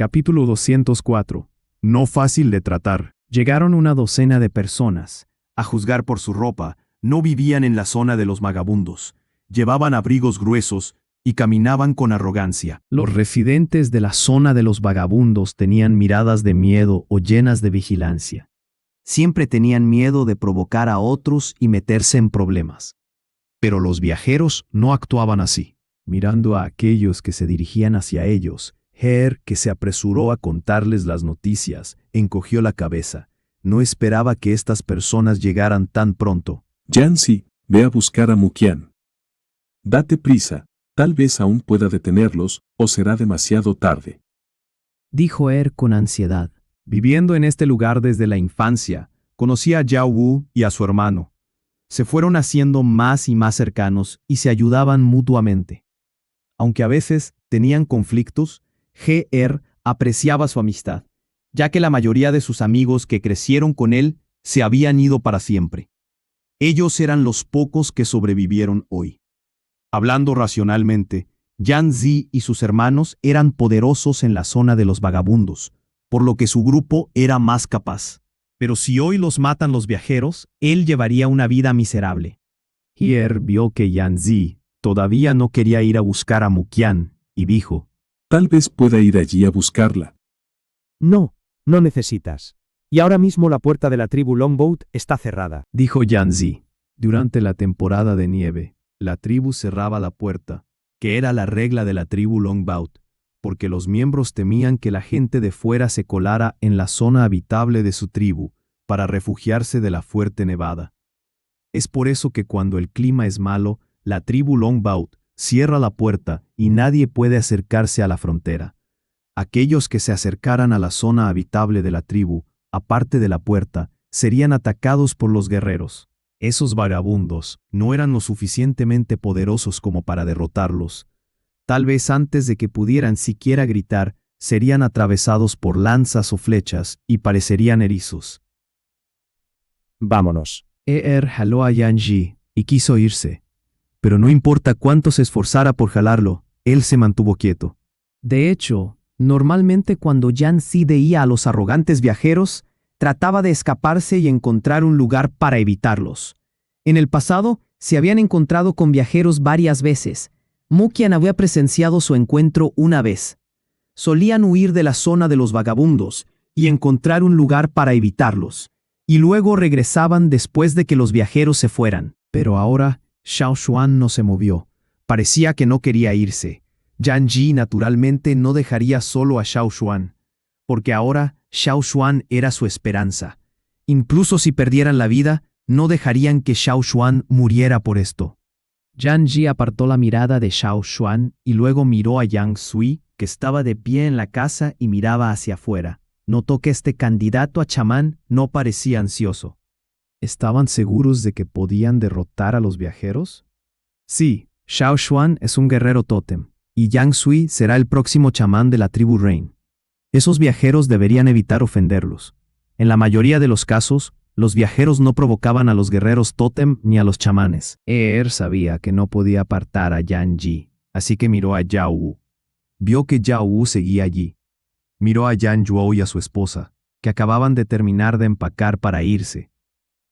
Capítulo 204. No fácil de tratar. Llegaron una docena de personas. A juzgar por su ropa, no vivían en la zona de los vagabundos. Llevaban abrigos gruesos y caminaban con arrogancia. Los residentes de la zona de los vagabundos tenían miradas de miedo o llenas de vigilancia. Siempre tenían miedo de provocar a otros y meterse en problemas. Pero los viajeros no actuaban así. Mirando a aquellos que se dirigían hacia ellos, Heer, que se apresuró a contarles las noticias, encogió la cabeza. No esperaba que estas personas llegaran tan pronto. Yanzi, ve a buscar a Mukian. Date prisa, tal vez aún pueda detenerlos, o será demasiado tarde. Dijo Heer con ansiedad. Viviendo en este lugar desde la infancia, conocía a Yao Wu y a su hermano. Se fueron haciendo más y más cercanos y se ayudaban mutuamente. Aunque a veces tenían conflictos, Heer apreciaba su amistad, ya que la mayoría de sus amigos que crecieron con él se habían ido para siempre. Ellos eran los pocos que sobrevivieron hoy. Hablando racionalmente, Yanzi y sus hermanos eran poderosos en la zona de los vagabundos, por lo que su grupo era más capaz. Pero si hoy los matan los viajeros, él llevaría una vida miserable. Heer vio que Yanzi todavía no quería ir a buscar a Mukian, y dijo: Tal vez pueda ir allí a buscarla. No, no necesitas. Y ahora mismo la puerta de la tribu Longboat está cerrada. Dijo Yanzi. Durante la temporada de nieve, la tribu cerraba la puerta, que era la regla de la tribu Longboat, porque los miembros temían que la gente de fuera se colara en la zona habitable de su tribu para refugiarse de la fuerte nevada. Es por eso que cuando el clima es malo, la tribu Longboat cierra la puerta y nadie puede acercarse a la frontera. Aquellos que se acercaran a la zona habitable de la tribu, aparte de la puerta, serían atacados por los guerreros. Esos vagabundos no eran lo suficientemente poderosos como para derrotarlos. Tal vez antes de que pudieran siquiera gritar, serían atravesados por lanzas o flechas y parecerían erizos. Vámonos. Heer jaló a Yanzi y quiso irse. Pero no importa cuánto se esforzara por jalarlo, él se mantuvo quieto. De hecho, normalmente cuando Yanzi veía a los arrogantes viajeros, trataba de escaparse y encontrar un lugar para evitarlos. En el pasado, se habían encontrado con viajeros varias veces. Mukian había presenciado su encuentro una vez. Solían huir de la zona de los vagabundos y encontrar un lugar para evitarlos, y luego regresaban después de que los viajeros se fueran. Pero ahora, Xiao Xuan no se movió. Parecía que no quería irse. Yanzi naturalmente no dejaría solo a Xiao Xuan, porque ahora Xiao Xuan era su esperanza. Incluso si perdieran la vida, no dejarían que Xiao Xuan muriera por esto. Yanzi apartó la mirada de Xiao Xuan y luego miró a Yang Sui, que estaba de pie en la casa y miraba hacia afuera. Notó que este candidato a chamán no parecía ansioso. ¿Estaban seguros de que podían derrotar a los viajeros? Sí, Xiao Xuan es un guerrero tótem, y Yang Sui será el próximo chamán de la tribu Rain. Esos viajeros deberían evitar ofenderlos. En la mayoría de los casos, los viajeros no provocaban a los guerreros tótem ni a los chamanes. Heer sabía que no podía apartar a Yanzi, así que miró a Yao Wu. Vio que Yao Wu seguía allí. Miró a Yan Zhuo y a su esposa, que acababan de terminar de empacar para irse.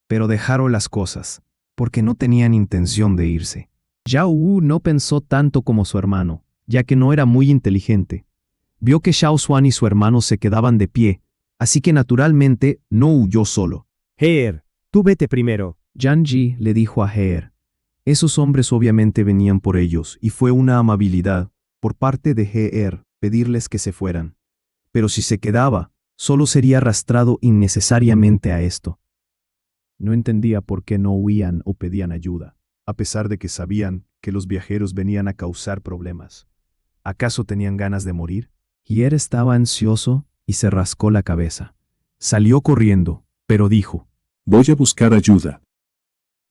Pero dejaron las cosas, porque no tenían intención de irse. Yao Wu no pensó tanto como su hermano, ya que no era muy inteligente. Vio que Xiao Xuan y su hermano se quedaban de pie, así que naturalmente no huyó solo. Heer, tú vete primero. Yanzi le dijo a Heer. Esos hombres obviamente venían por ellos, y fue una amabilidad, por parte de Heer, pedirles que se fueran. Pero si se quedaba, solo sería arrastrado innecesariamente a esto. No entendía por qué no huían o pedían ayuda, a pesar de que sabían que los viajeros venían a causar problemas. ¿Acaso tenían ganas de morir? Heer estaba ansioso y se rascó la cabeza. Salió corriendo, pero dijo: Voy a buscar ayuda.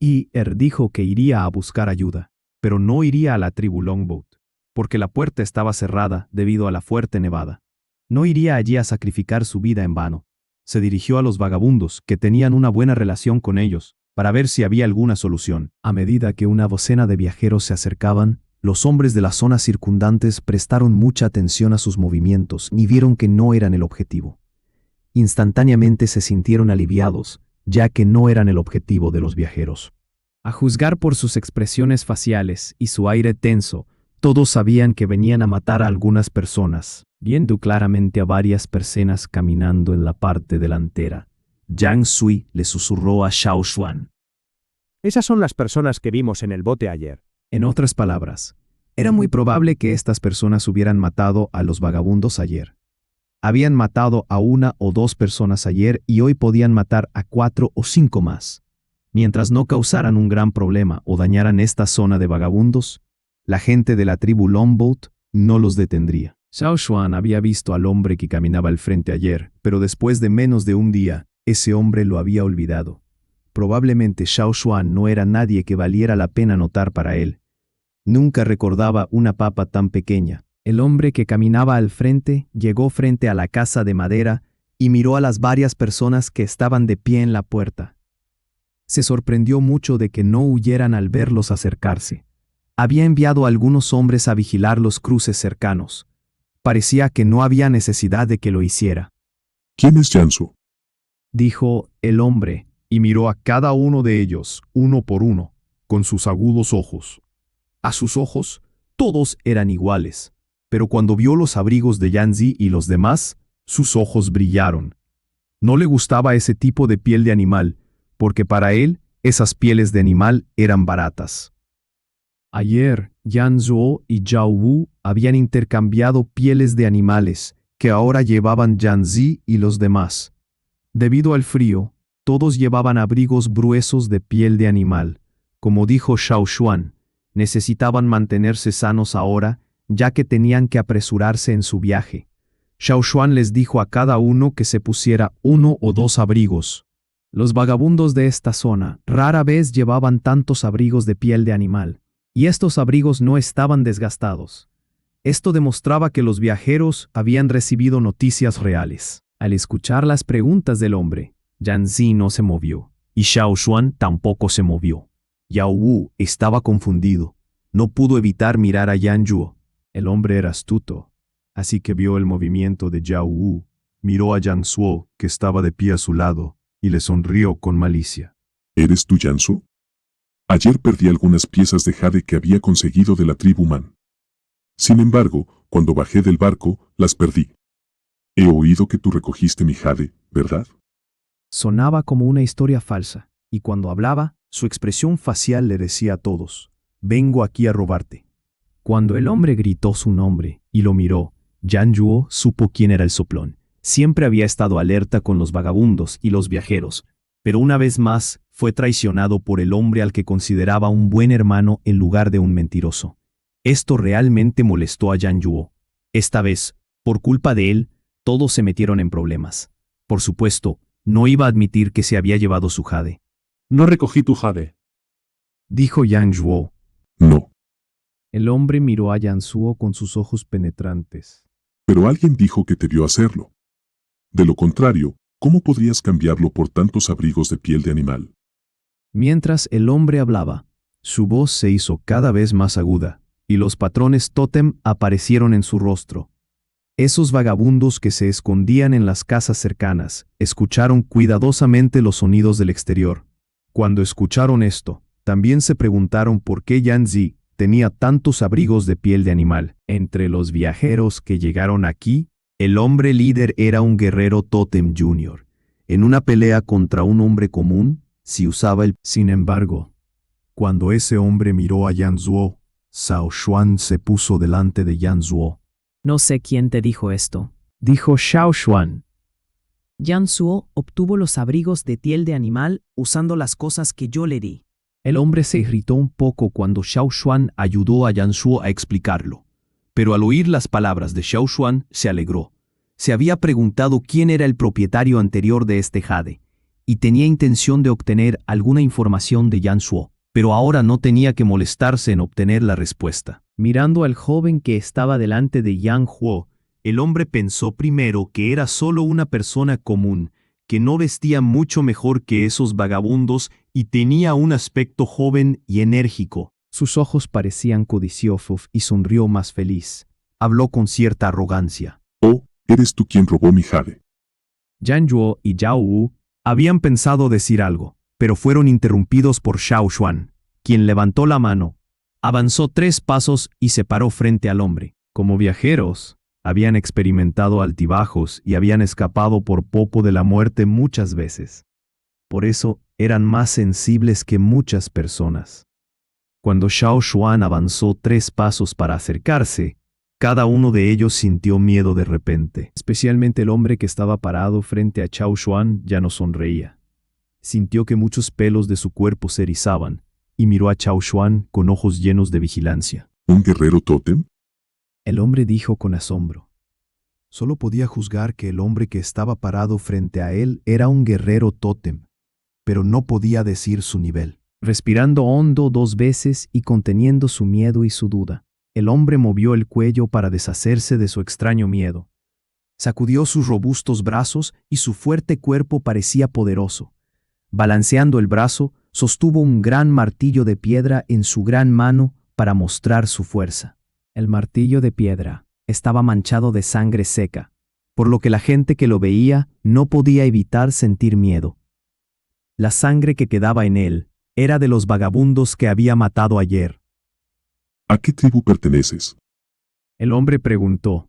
Heer dijo que iría a buscar ayuda, pero no iría a la tribu Longboat, porque la puerta estaba cerrada debido a la fuerte nevada. No iría allí a sacrificar su vida en vano. Se dirigió a los vagabundos, que tenían una buena relación con ellos, para ver si había alguna solución. A medida que una docena de viajeros se acercaban, Los hombres de las zonas circundantes prestaron mucha atención a sus movimientos y vieron que no eran el objetivo. Instantáneamente se sintieron aliviados, ya que no eran el objetivo de los viajeros. A juzgar por sus expresiones faciales y su aire tenso, todos sabían que venían a matar a algunas personas. Viendo claramente a varias personas caminando en la parte delantera, Jiang Sui le susurró a Xiao Xuan. Esas son las personas que vimos en el bote ayer. En otras palabras, era muy probable que estas personas hubieran matado a los vagabundos ayer. Habían matado a 1 o 2 personas ayer y hoy podían matar a 4 o 5 más. Mientras no causaran un gran problema o dañaran esta zona de vagabundos, la gente de la tribu Longboat no los detendría. Xiao Xuan había visto al hombre que caminaba al frente ayer, pero después de menos de un día, ese hombre lo había olvidado. Probablemente Xiao Xuan no era nadie que valiera la pena notar para él. Nunca recordaba una papa tan pequeña. El hombre que caminaba al frente llegó frente a la casa de madera y miró a las varias personas que estaban de pie en la puerta. Se sorprendió mucho de que no huyeran al verlos acercarse. Había enviado a algunos hombres a vigilar los cruces cercanos. Parecía que no había necesidad de que lo hiciera. ¿Quién es Jiangsu? Dijo el hombre, y miró a cada uno de ellos, uno por uno, con sus agudos ojos. A sus ojos, todos eran iguales, pero cuando vio los abrigos de Yanzi y los demás, sus ojos brillaron. No le gustaba ese tipo de piel de animal, porque para él, esas pieles de animal eran baratas. Ayer, Yan Zhuo y Zhao Wu habían intercambiado pieles de animales, que ahora llevaban Yanzi y los demás. Debido al frío, todos llevaban abrigos gruesos de piel de animal. Como dijo Xiao Xuan, necesitaban mantenerse sanos ahora, ya que tenían que apresurarse en su viaje. Xiao Xuan les dijo a cada uno que se pusiera 1 o 2 abrigos. Los vagabundos de esta zona rara vez llevaban tantos abrigos de piel de animal, y estos abrigos no estaban desgastados. Esto demostraba que los viajeros habían recibido noticias reales. Al escuchar las preguntas del hombre, Yanzi no se movió, y Xiao Xuan tampoco se movió. Yao Wu estaba confundido. No pudo evitar mirar a Yan Zhuo. El hombre era astuto, así que vio el movimiento de Yao Wu, miró a Yang Zuo, que estaba de pie a su lado, y le sonrió con malicia. ¿Eres tú, Jiangsu? Ayer perdí algunas piezas de jade que había conseguido de la tribu Man. Sin embargo, cuando bajé del barco, las perdí. He oído que tú recogiste mi jade, ¿verdad? Sonaba como una historia falsa, y cuando hablaba, su expresión facial le decía a todos, «Vengo aquí a robarte». Cuando el hombre gritó su nombre y lo miró, Yan Zhuo supo quién era el soplón. Siempre había estado alerta con los vagabundos y los viajeros, pero una vez más fue traicionado por el hombre al que consideraba un buen hermano en lugar de un mentiroso. Esto realmente molestó a Yan Zhuo. Esta vez, por culpa de él, todos se metieron en problemas. Por supuesto, no iba a admitir que se había llevado su jade. No recogí tu jade. Dijo Yang Zhuo. No. El hombre miró a Yan Zhuo con sus ojos penetrantes. Pero alguien dijo que te vio hacerlo. De lo contrario, ¿cómo podrías cambiarlo por tantos abrigos de piel de animal? Mientras el hombre hablaba, su voz se hizo cada vez más aguda, y los patrones tótem aparecieron en su rostro. Esos vagabundos que se escondían en las casas cercanas, escucharon cuidadosamente los sonidos del exterior. Cuando escucharon esto, también se preguntaron por qué Yanzi tenía tantos abrigos de piel de animal. Entre los viajeros que llegaron aquí, el hombre líder era un guerrero tótem junior. En una pelea contra un hombre común, si usaba el... Sin embargo, cuando ese hombre miró a Yan Zhuo, Xiao Xuan se puso delante de Yan Zhuo. No sé quién te dijo esto. Dijo Xiao Xuan. Yan Zhuo obtuvo los abrigos de piel de animal usando las cosas que yo le di. El hombre se irritó un poco cuando Xiao Xuan ayudó a Yan Zhuo a explicarlo. Pero al oír las palabras de Xiao Xuan, se alegró. Se había preguntado quién era el propietario anterior de este jade, y tenía intención de obtener alguna información de Yan Zhuo, pero ahora no tenía que molestarse en obtener la respuesta. Mirando al joven que estaba delante de Yang Zhuo, el hombre pensó primero que era solo una persona común, que no vestía mucho mejor que esos vagabundos y tenía un aspecto joven y enérgico. Sus ojos parecían codiciosos y sonrió más feliz. Habló con cierta arrogancia. Oh, eres tú quien robó mi jade. Yan Yuo y Yao Wu habían pensado decir algo, pero fueron interrumpidos por Xiao Xuan, quien levantó la mano, avanzó 3 pasos y se paró frente al hombre. Como viajeros, habían experimentado altibajos y habían escapado por poco de la muerte muchas veces. Por eso eran más sensibles que muchas personas. Cuando Xiao Xuan avanzó 3 pasos para acercarse, cada uno de ellos sintió miedo de repente. Especialmente el hombre que estaba parado frente a Xiao Xuan ya no sonreía. Sintió que muchos pelos de su cuerpo se erizaban y miró a Xiao Xuan con ojos llenos de vigilancia. ¿Un guerrero tótem? El hombre dijo con asombro. Solo podía juzgar que el hombre que estaba parado frente a él era un guerrero tótem, pero no podía decir su nivel. Respirando hondo 2 veces y conteniendo su miedo y su duda, el hombre movió el cuello para deshacerse de su extraño miedo. Sacudió sus robustos brazos y su fuerte cuerpo parecía poderoso. Balanceando el brazo, sostuvo un gran martillo de piedra en su gran mano para mostrar su fuerza. El martillo de piedra estaba manchado de sangre seca, por lo que la gente que lo veía no podía evitar sentir miedo. La sangre que quedaba en él era de los vagabundos que había matado ayer. ¿A qué tribu perteneces? El hombre preguntó.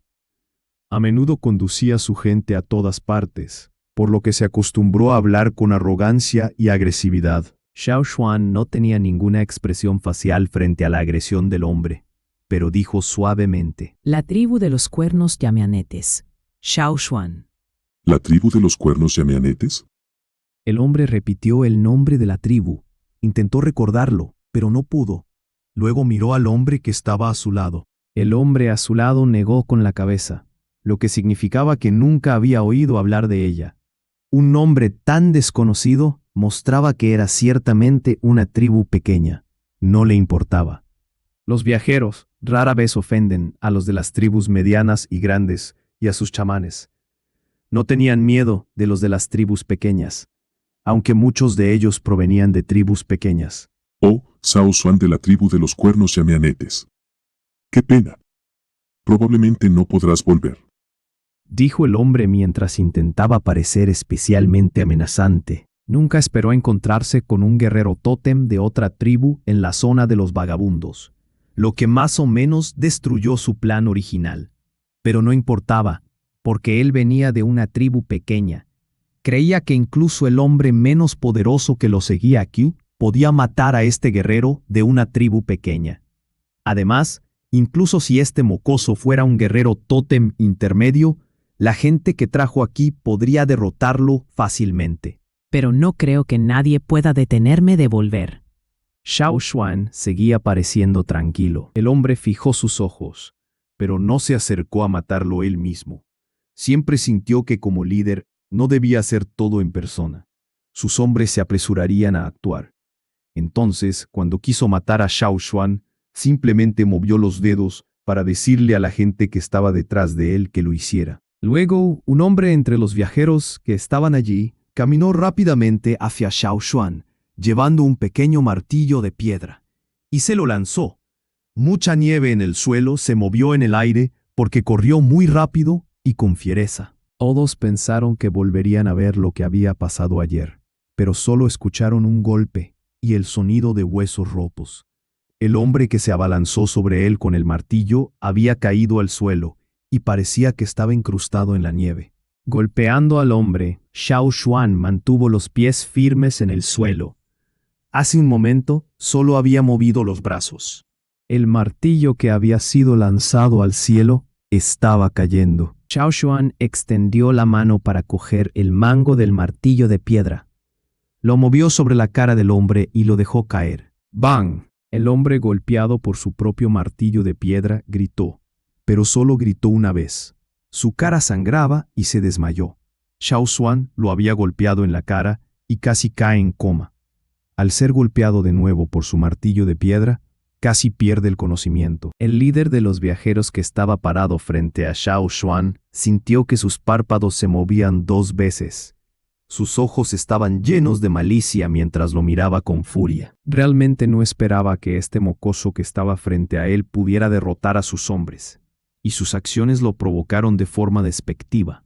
A menudo conducía a su gente a todas partes, por lo que se acostumbró a hablar con arrogancia y agresividad. Xiao Xuan no tenía ninguna expresión facial frente a la agresión del hombre, pero dijo suavemente. La tribu de los cuernos llameanetes. Xiao Xuan. ¿La tribu de los cuernos llameanetes? El hombre repitió el nombre de la tribu. Intentó recordarlo, pero no pudo. Luego miró al hombre que estaba a su lado. El hombre a su lado negó con la cabeza, lo que significaba que nunca había oído hablar de ella. Un nombre tan desconocido mostraba que era ciertamente una tribu pequeña. No le importaba. Los viajeros rara vez ofenden a los de las tribus medianas y grandes y a sus chamanes. No tenían miedo de los de las tribus pequeñas, aunque muchos de ellos provenían de tribus pequeñas. Oh, Xiao Xuan de la tribu de los cuernos llameanetes. ¡Qué pena! Probablemente no podrás volver. Dijo el hombre mientras intentaba parecer especialmente amenazante. Nunca esperó encontrarse con un guerrero tótem de otra tribu en la zona de los vagabundos, lo que más o menos destruyó su plan original. Pero no importaba, porque él venía de una tribu pequeña. Creía que incluso el hombre menos poderoso que lo seguía aquí podía matar a este guerrero de una tribu pequeña. Además, incluso si este mocoso fuera un guerrero tótem intermedio, la gente que trajo aquí podría derrotarlo fácilmente. Pero no creo que nadie pueda detenerme de volver. Xiao Xuan seguía pareciendo tranquilo. El hombre fijó sus ojos, pero no se acercó a matarlo él mismo. Siempre sintió que como líder no debía hacer todo en persona. Sus hombres se apresurarían a actuar. Entonces, cuando quiso matar a Xiao Xuan, simplemente movió los dedos para decirle a la gente que estaba detrás de él que lo hiciera. Luego, un hombre entre los viajeros que estaban allí caminó rápidamente hacia Xiao Xuan, llevando un pequeño martillo de piedra, y se lo lanzó. Mucha nieve en el suelo se movió en el aire porque corrió muy rápido y con fiereza. Todos pensaron que volverían a ver lo que había pasado ayer, pero solo escucharon un golpe y el sonido de huesos rotos. El hombre que se abalanzó sobre él con el martillo había caído al suelo y parecía que estaba incrustado en la nieve. Golpeando al hombre, Xiao Xuan mantuvo los pies firmes en el suelo. Hace un momento solo había movido los brazos. El martillo que había sido lanzado al cielo estaba cayendo. Xiao Xuan extendió la mano para coger el mango del martillo de piedra. Lo movió sobre la cara del hombre y lo dejó caer. ¡Bang! El hombre, golpeado por su propio martillo de piedra, gritó, pero solo gritó una vez. Su cara sangraba y se desmayó. Xiao Xuan lo había golpeado en la cara y casi cae en coma. Al ser golpeado de nuevo por su martillo de piedra, casi pierde el conocimiento. El líder de los viajeros que estaba parado frente a Xiao Xuan sintió que sus párpados se movían 2 veces Sus ojos estaban llenos de malicia mientras lo miraba con furia. Realmente no esperaba que este mocoso que estaba frente a él pudiera derrotar a sus hombres, y sus acciones lo provocaron de forma despectiva,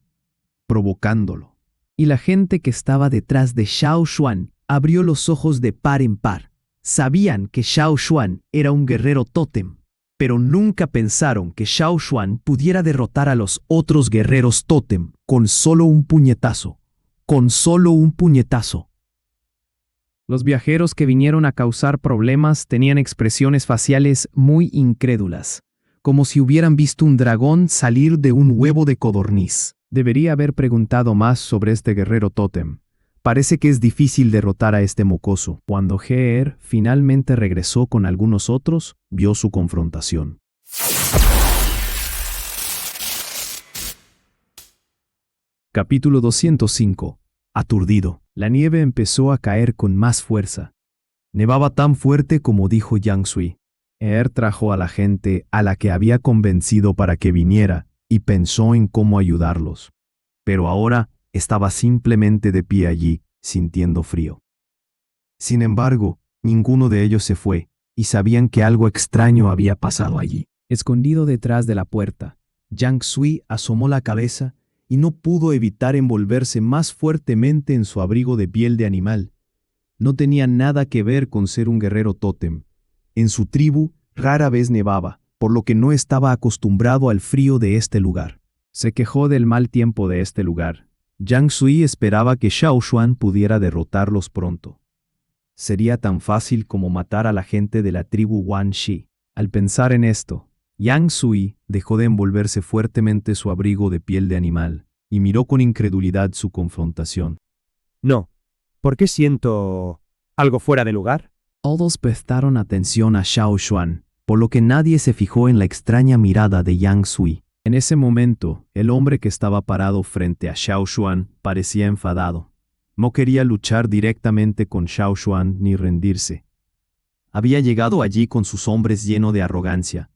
provocándolo. Y la gente que estaba detrás de Xiao Xuan abrió los ojos de par en par. Sabían que Xiao Xuan era un guerrero tótem, pero nunca pensaron que Xiao Xuan pudiera derrotar a los otros guerreros tótem con solo un puñetazo. Con solo un puñetazo. Los viajeros que vinieron a causar problemas tenían expresiones faciales muy incrédulas, como si hubieran visto un dragón salir de un huevo de codorniz. Debería haber preguntado más sobre este guerrero tótem. Parece que es difícil derrotar a este mocoso. Cuando Geer finalmente regresó con algunos otros, vio su confrontación. Capítulo 205. Aturdido. La nieve empezó a caer con más fuerza. Nevaba tan fuerte como dijo Yang Sui. Trajo a la gente a la que había convencido para que viniera y pensó en cómo ayudarlos. Pero ahora estaba simplemente de pie allí, sintiendo frío. Sin embargo, ninguno de ellos se fue, y sabían que algo extraño había pasado allí. Escondido detrás de la puerta, Yang Sui asomó la cabeza y no pudo evitar envolverse más fuertemente en su abrigo de piel de animal. No tenía nada que ver con ser un guerrero tótem. En su tribu rara vez nevaba, por lo que no estaba acostumbrado al frío de este lugar. Se quejó del mal tiempo de este lugar. Yang Sui esperaba que Xiao Xuan pudiera derrotarlos pronto. Sería tan fácil como matar a la gente de la tribu Wan Shi. Al pensar en esto, Yang Sui dejó de envolverse fuertemente su abrigo de piel de animal y miró con incredulidad su confrontación. No. ¿Por qué siento algo fuera de lugar? Todos prestaron atención a Xiao Xuan, por lo que nadie se fijó en la extraña mirada de Yang Sui. En ese momento, el hombre que estaba parado frente a Xiao Xuan parecía enfadado. No quería luchar directamente con Xiao Xuan ni rendirse. Había llegado allí con sus hombres lleno de arrogancia.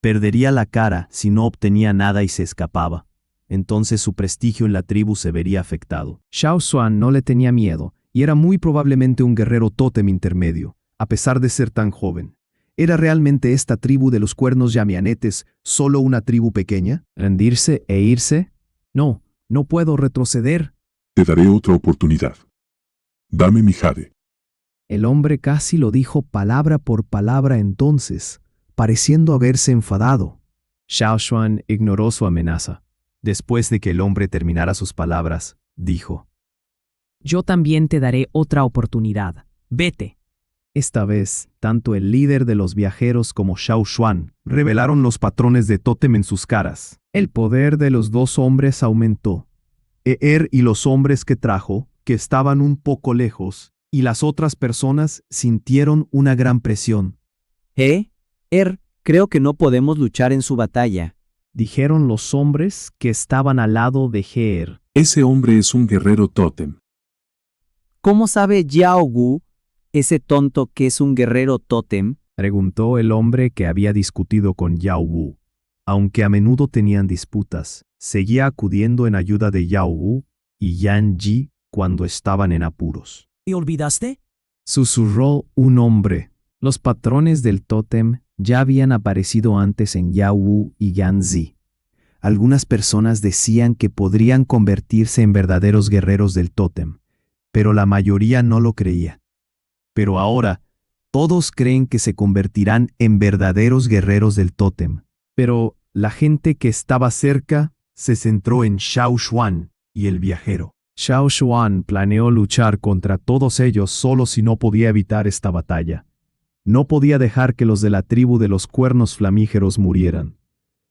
Perdería la cara si no obtenía nada y se escapaba. Entonces su prestigio en la tribu se vería afectado. Xiao Xuan no le tenía miedo y era muy probablemente un guerrero tótem intermedio, a pesar de ser tan joven. ¿Era realmente esta tribu de los cuernos yamianetes solo una tribu pequeña? ¿Rendirse e irse? No, no puedo retroceder. Te daré otra oportunidad. Dame mi jade. El hombre casi lo dijo palabra por palabra entonces, pareciendo haberse enfadado. Xiao Xuan ignoró su amenaza. Después de que el hombre terminara sus palabras, dijo: yo también te daré otra oportunidad. Vete. Esta vez, tanto el líder de los viajeros como Xiao Xuan revelaron los patrones de tótem en sus caras. El poder de los dos hombres aumentó. Y los hombres que trajo, que estaban un poco lejos, y las otras personas sintieron una gran presión. Creo que no podemos luchar en su batalla, dijeron los hombres que estaban al lado de Geer. Ese hombre es un guerrero tótem. ¿Cómo sabe Yao Wu, ese tonto, que es un guerrero tótem? Preguntó el hombre que había discutido con Yao Wu. Aunque a menudo tenían disputas, seguía acudiendo en ayuda de Yao Wu y Yan Ji cuando estaban en apuros. ¿Y olvidaste? Susurró un hombre. Los patrones del tótem ya habían aparecido antes en Yao Wu y Yan Ji. Algunas personas decían que podrían convertirse en verdaderos guerreros del tótem, pero la mayoría no lo creía. Pero ahora, todos creen que se convertirán en verdaderos guerreros del tótem. Pero la gente que estaba cerca se centró en Xiao Xuan y el viajero. Xiao Xuan planeó luchar contra todos ellos solo si no podía evitar esta batalla. No podía dejar que los de la tribu de los cuernos flamígeros murieran.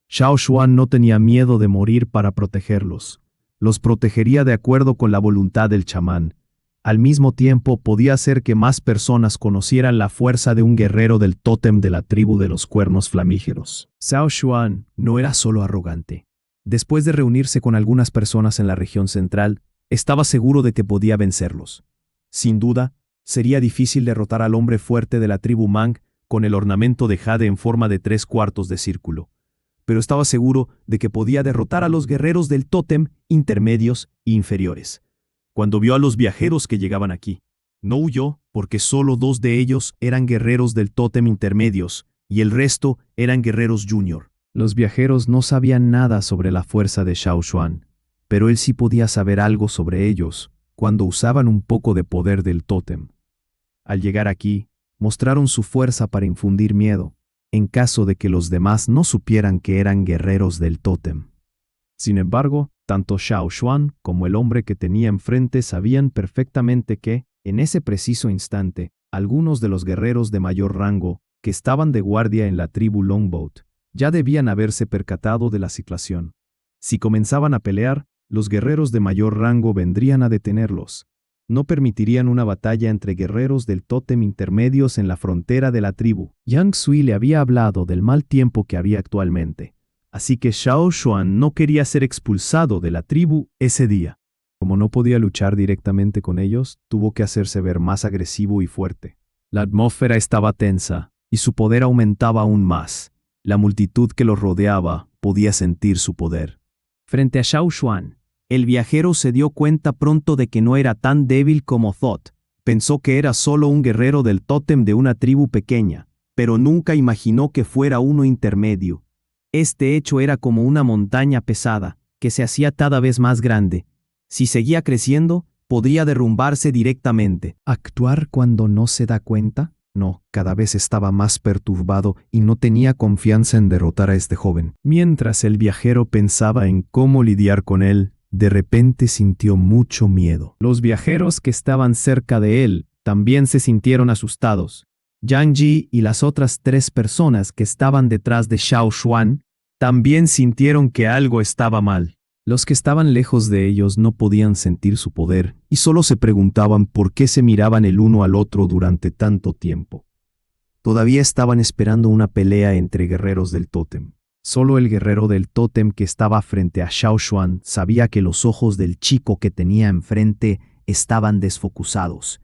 Xiao Xuan no tenía miedo de morir para protegerlos. Los protegería de acuerdo con la voluntad del chamán. Al mismo tiempo podía hacer que más personas conocieran la fuerza de un guerrero del tótem de la tribu de los cuernos flamígeros. Xiao Xuan no era solo arrogante. Después de reunirse con algunas personas en la región central, estaba seguro de que podía vencerlos. Sin duda, sería difícil derrotar al hombre fuerte de la tribu Mang con el ornamento de jade en forma de 3/4 de círculo. Pero estaba seguro de que podía derrotar a los guerreros del tótem intermedios e inferiores. cuando vio a los viajeros que llegaban aquí. No huyó porque solo 2 de ellos eran guerreros del tótem intermedios y el resto eran guerreros junior. Los viajeros no sabían nada sobre la fuerza de Xiao Xuan, pero él sí podía saber algo sobre ellos cuando usaban un poco de poder del tótem. Al llegar aquí, mostraron su fuerza para infundir miedo, en caso de que los demás no supieran que eran guerreros del tótem. Sin embargo, tanto Xiao Xuan como el hombre que tenía enfrente sabían perfectamente que, en ese preciso instante, algunos de los guerreros de mayor rango, que estaban de guardia en la tribu Longboat, ya debían haberse percatado de la situación. Si comenzaban a pelear, los guerreros de mayor rango vendrían a detenerlos. No permitirían una batalla entre guerreros del tótem intermedios en la frontera de la tribu. Yang Sui le había hablado del mal tiempo que había actualmente, así que Xiao Xuan no quería ser expulsado de la tribu ese día. Como no podía luchar directamente con ellos, tuvo que hacerse ver más agresivo y fuerte. La atmósfera estaba tensa, y su poder aumentaba aún más. La multitud que los rodeaba podía sentir su poder. Frente a Xiao Xuan, el viajero se dio cuenta pronto de que no era tan débil como Thoth. Pensó que era solo un guerrero del tótem de una tribu pequeña, pero nunca imaginó que fuera uno intermedio. Este hecho era como una montaña pesada, que se hacía cada vez más grande. Si seguía creciendo, podría derrumbarse directamente. ¿Actuar cuando no se da cuenta? No, cada vez estaba más perturbado y no tenía confianza en derrotar a este joven. Mientras el viajero pensaba en cómo lidiar con él, de repente sintió mucho miedo. Los viajeros que estaban cerca de él también se sintieron asustados. Yang Ji y las otras 3 personas que estaban detrás de Xiao Xuan también sintieron que algo estaba mal. Los que estaban lejos de ellos no podían sentir su poder y solo se preguntaban por qué se miraban el uno al otro durante tanto tiempo. Todavía estaban esperando una pelea entre guerreros del tótem. Solo el guerrero del tótem que estaba frente a Xiao Xuan sabía que los ojos del chico que tenía enfrente estaban desfocusados.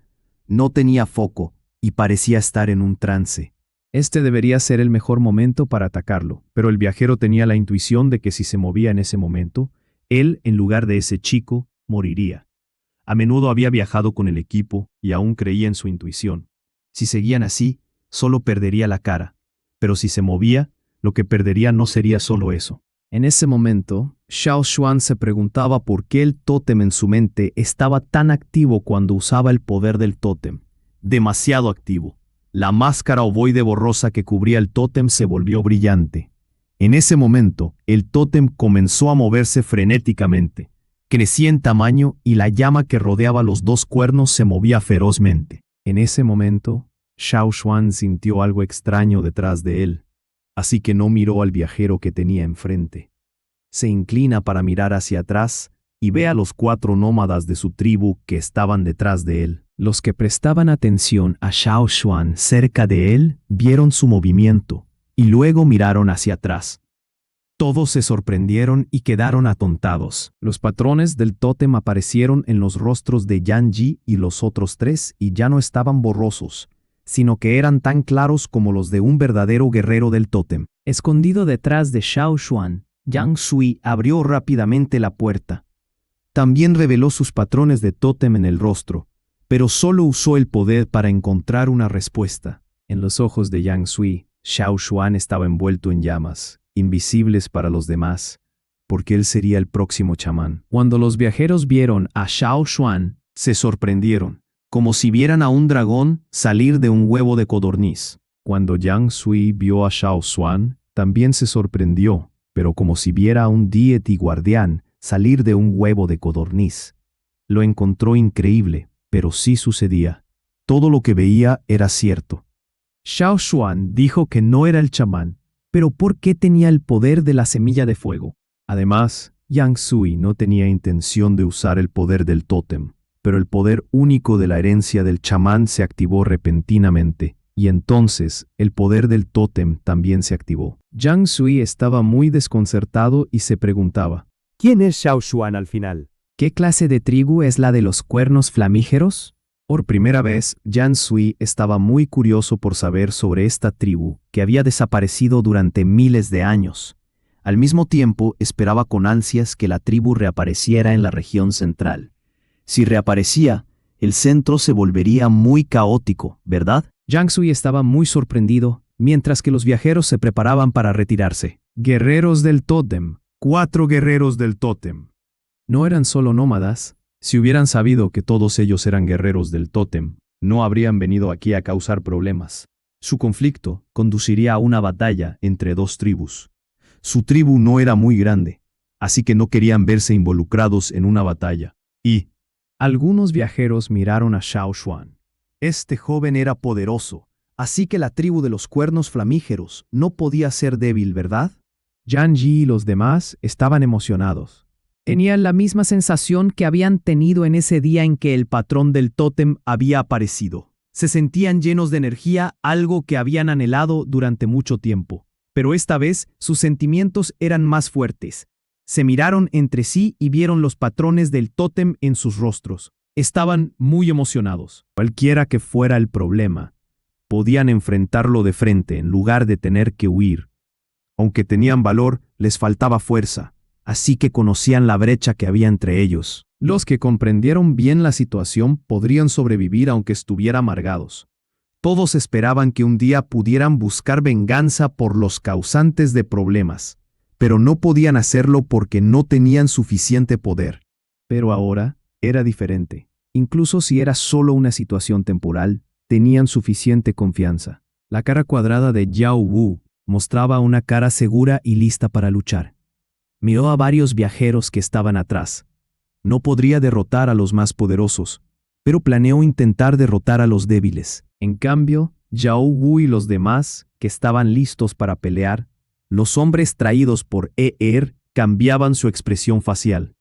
No tenía foco y parecía estar en un trance. Este debería ser el mejor momento para atacarlo, pero el viajero tenía la intuición de que si se movía en ese momento, él, en lugar de ese chico, moriría. A menudo había viajado con el equipo y aún creía en su intuición. Si seguían así, solo perdería la cara, pero si se movía, lo que perdería no sería solo eso. En ese momento, Xiao Xuan se preguntaba por qué el tótem en su mente estaba tan activo cuando usaba el poder del tótem. Demasiado activo. La máscara ovoide borrosa que cubría el tótem se volvió brillante. En ese momento, el tótem comenzó a moverse frenéticamente. Crecía en tamaño y la llama que rodeaba los 2 cuernos se movía ferozmente. En ese momento, Xiao Xuan sintió algo extraño detrás de él, así que no miró al viajero que tenía enfrente. Se inclina para mirar hacia atrás y ve a los 4 nómadas de su tribu que estaban detrás de él. Los que prestaban atención a Xiao Xuan cerca de él vieron su movimiento y luego miraron hacia atrás. Todos se sorprendieron y quedaron atontados. Los patrones del tótem aparecieron en los rostros de Yang Ji y los otros 3 y ya no estaban borrosos, sino que eran tan claros como los de un verdadero guerrero del tótem. Escondido detrás de Xiao Xuan, Yang Sui abrió rápidamente la puerta. También reveló sus patrones de tótem en el rostro, pero solo usó el poder para encontrar una respuesta. En los ojos de Yang Sui, Xiao Xuan estaba envuelto en llamas, invisibles para los demás, porque él sería el próximo chamán. Cuando los viajeros vieron a Xiao Xuan, se sorprendieron, como si vieran a un dragón salir de un huevo de codorniz. Cuando Yang Sui vio a Xiao Xuan, también se sorprendió, pero como si viera a un deity guardián salir de un huevo de codorniz. Lo encontró increíble, pero sí sucedía. Todo lo que veía era cierto. Xiao Xuan dijo que no era el chamán, pero ¿por qué tenía el poder de la semilla de fuego? Además, Yang Sui no tenía intención de usar el poder del tótem, pero el poder único de la herencia del chamán se activó repentinamente, y entonces el poder del tótem también se activó. Yang Sui estaba muy desconcertado y se preguntaba, ¿quién es Xiao Xuan al final? ¿qué clase de tribu es la de los cuernos flamígeros? Por primera vez, Yang Sui estaba muy curioso por saber sobre esta tribu que había desaparecido durante miles de años. Al mismo tiempo, esperaba con ansias que la tribu reapareciera en la región central. Si reaparecía, el centro se volvería muy caótico, ¿verdad? Jiang Sui estaba muy sorprendido, mientras que los viajeros se preparaban para retirarse. Guerreros del tótem. 4 guerreros del tótem. No eran solo nómadas. Si hubieran sabido que todos ellos eran guerreros del tótem, no habrían venido aquí a causar problemas. Su conflicto conduciría a una batalla entre 2 tribus. Su tribu no era muy grande, así que no querían verse involucrados en una batalla. Y algunos viajeros miraron a Xiao Xuan. Este joven era poderoso, así que la tribu de los cuernos flamígeros no podía ser débil, ¿verdad? Yan Yi y los demás estaban emocionados. Tenían la misma sensación que habían tenido en ese día en que el patrón del tótem había aparecido. Se sentían llenos de energía, algo que habían anhelado durante mucho tiempo. Pero esta vez sus sentimientos eran más fuertes. Se miraron entre sí y vieron los patrones del tótem en sus rostros. Estaban muy emocionados. cualquiera que fuera el problema, podían enfrentarlo de frente en lugar de tener que huir. Aunque tenían valor, les faltaba fuerza, así que conocían la brecha que había entre ellos. Los que comprendieron bien la situación podrían sobrevivir aunque estuvieran amargados. Todos esperaban que un día pudieran buscar venganza por los causantes de problemas, pero no podían hacerlo porque no tenían suficiente poder. Pero ahora era diferente. Incluso si era solo una situación temporal, tenían suficiente confianza. La cara cuadrada de Yao Wu mostraba una cara segura y lista para luchar. Miró a varios viajeros que estaban atrás. No podría derrotar a los más poderosos, pero planeó intentar derrotar a los débiles. En cambio, Yao Wu y los demás, que estaban listos para pelear, los hombres traídos por cambiaban su expresión facial.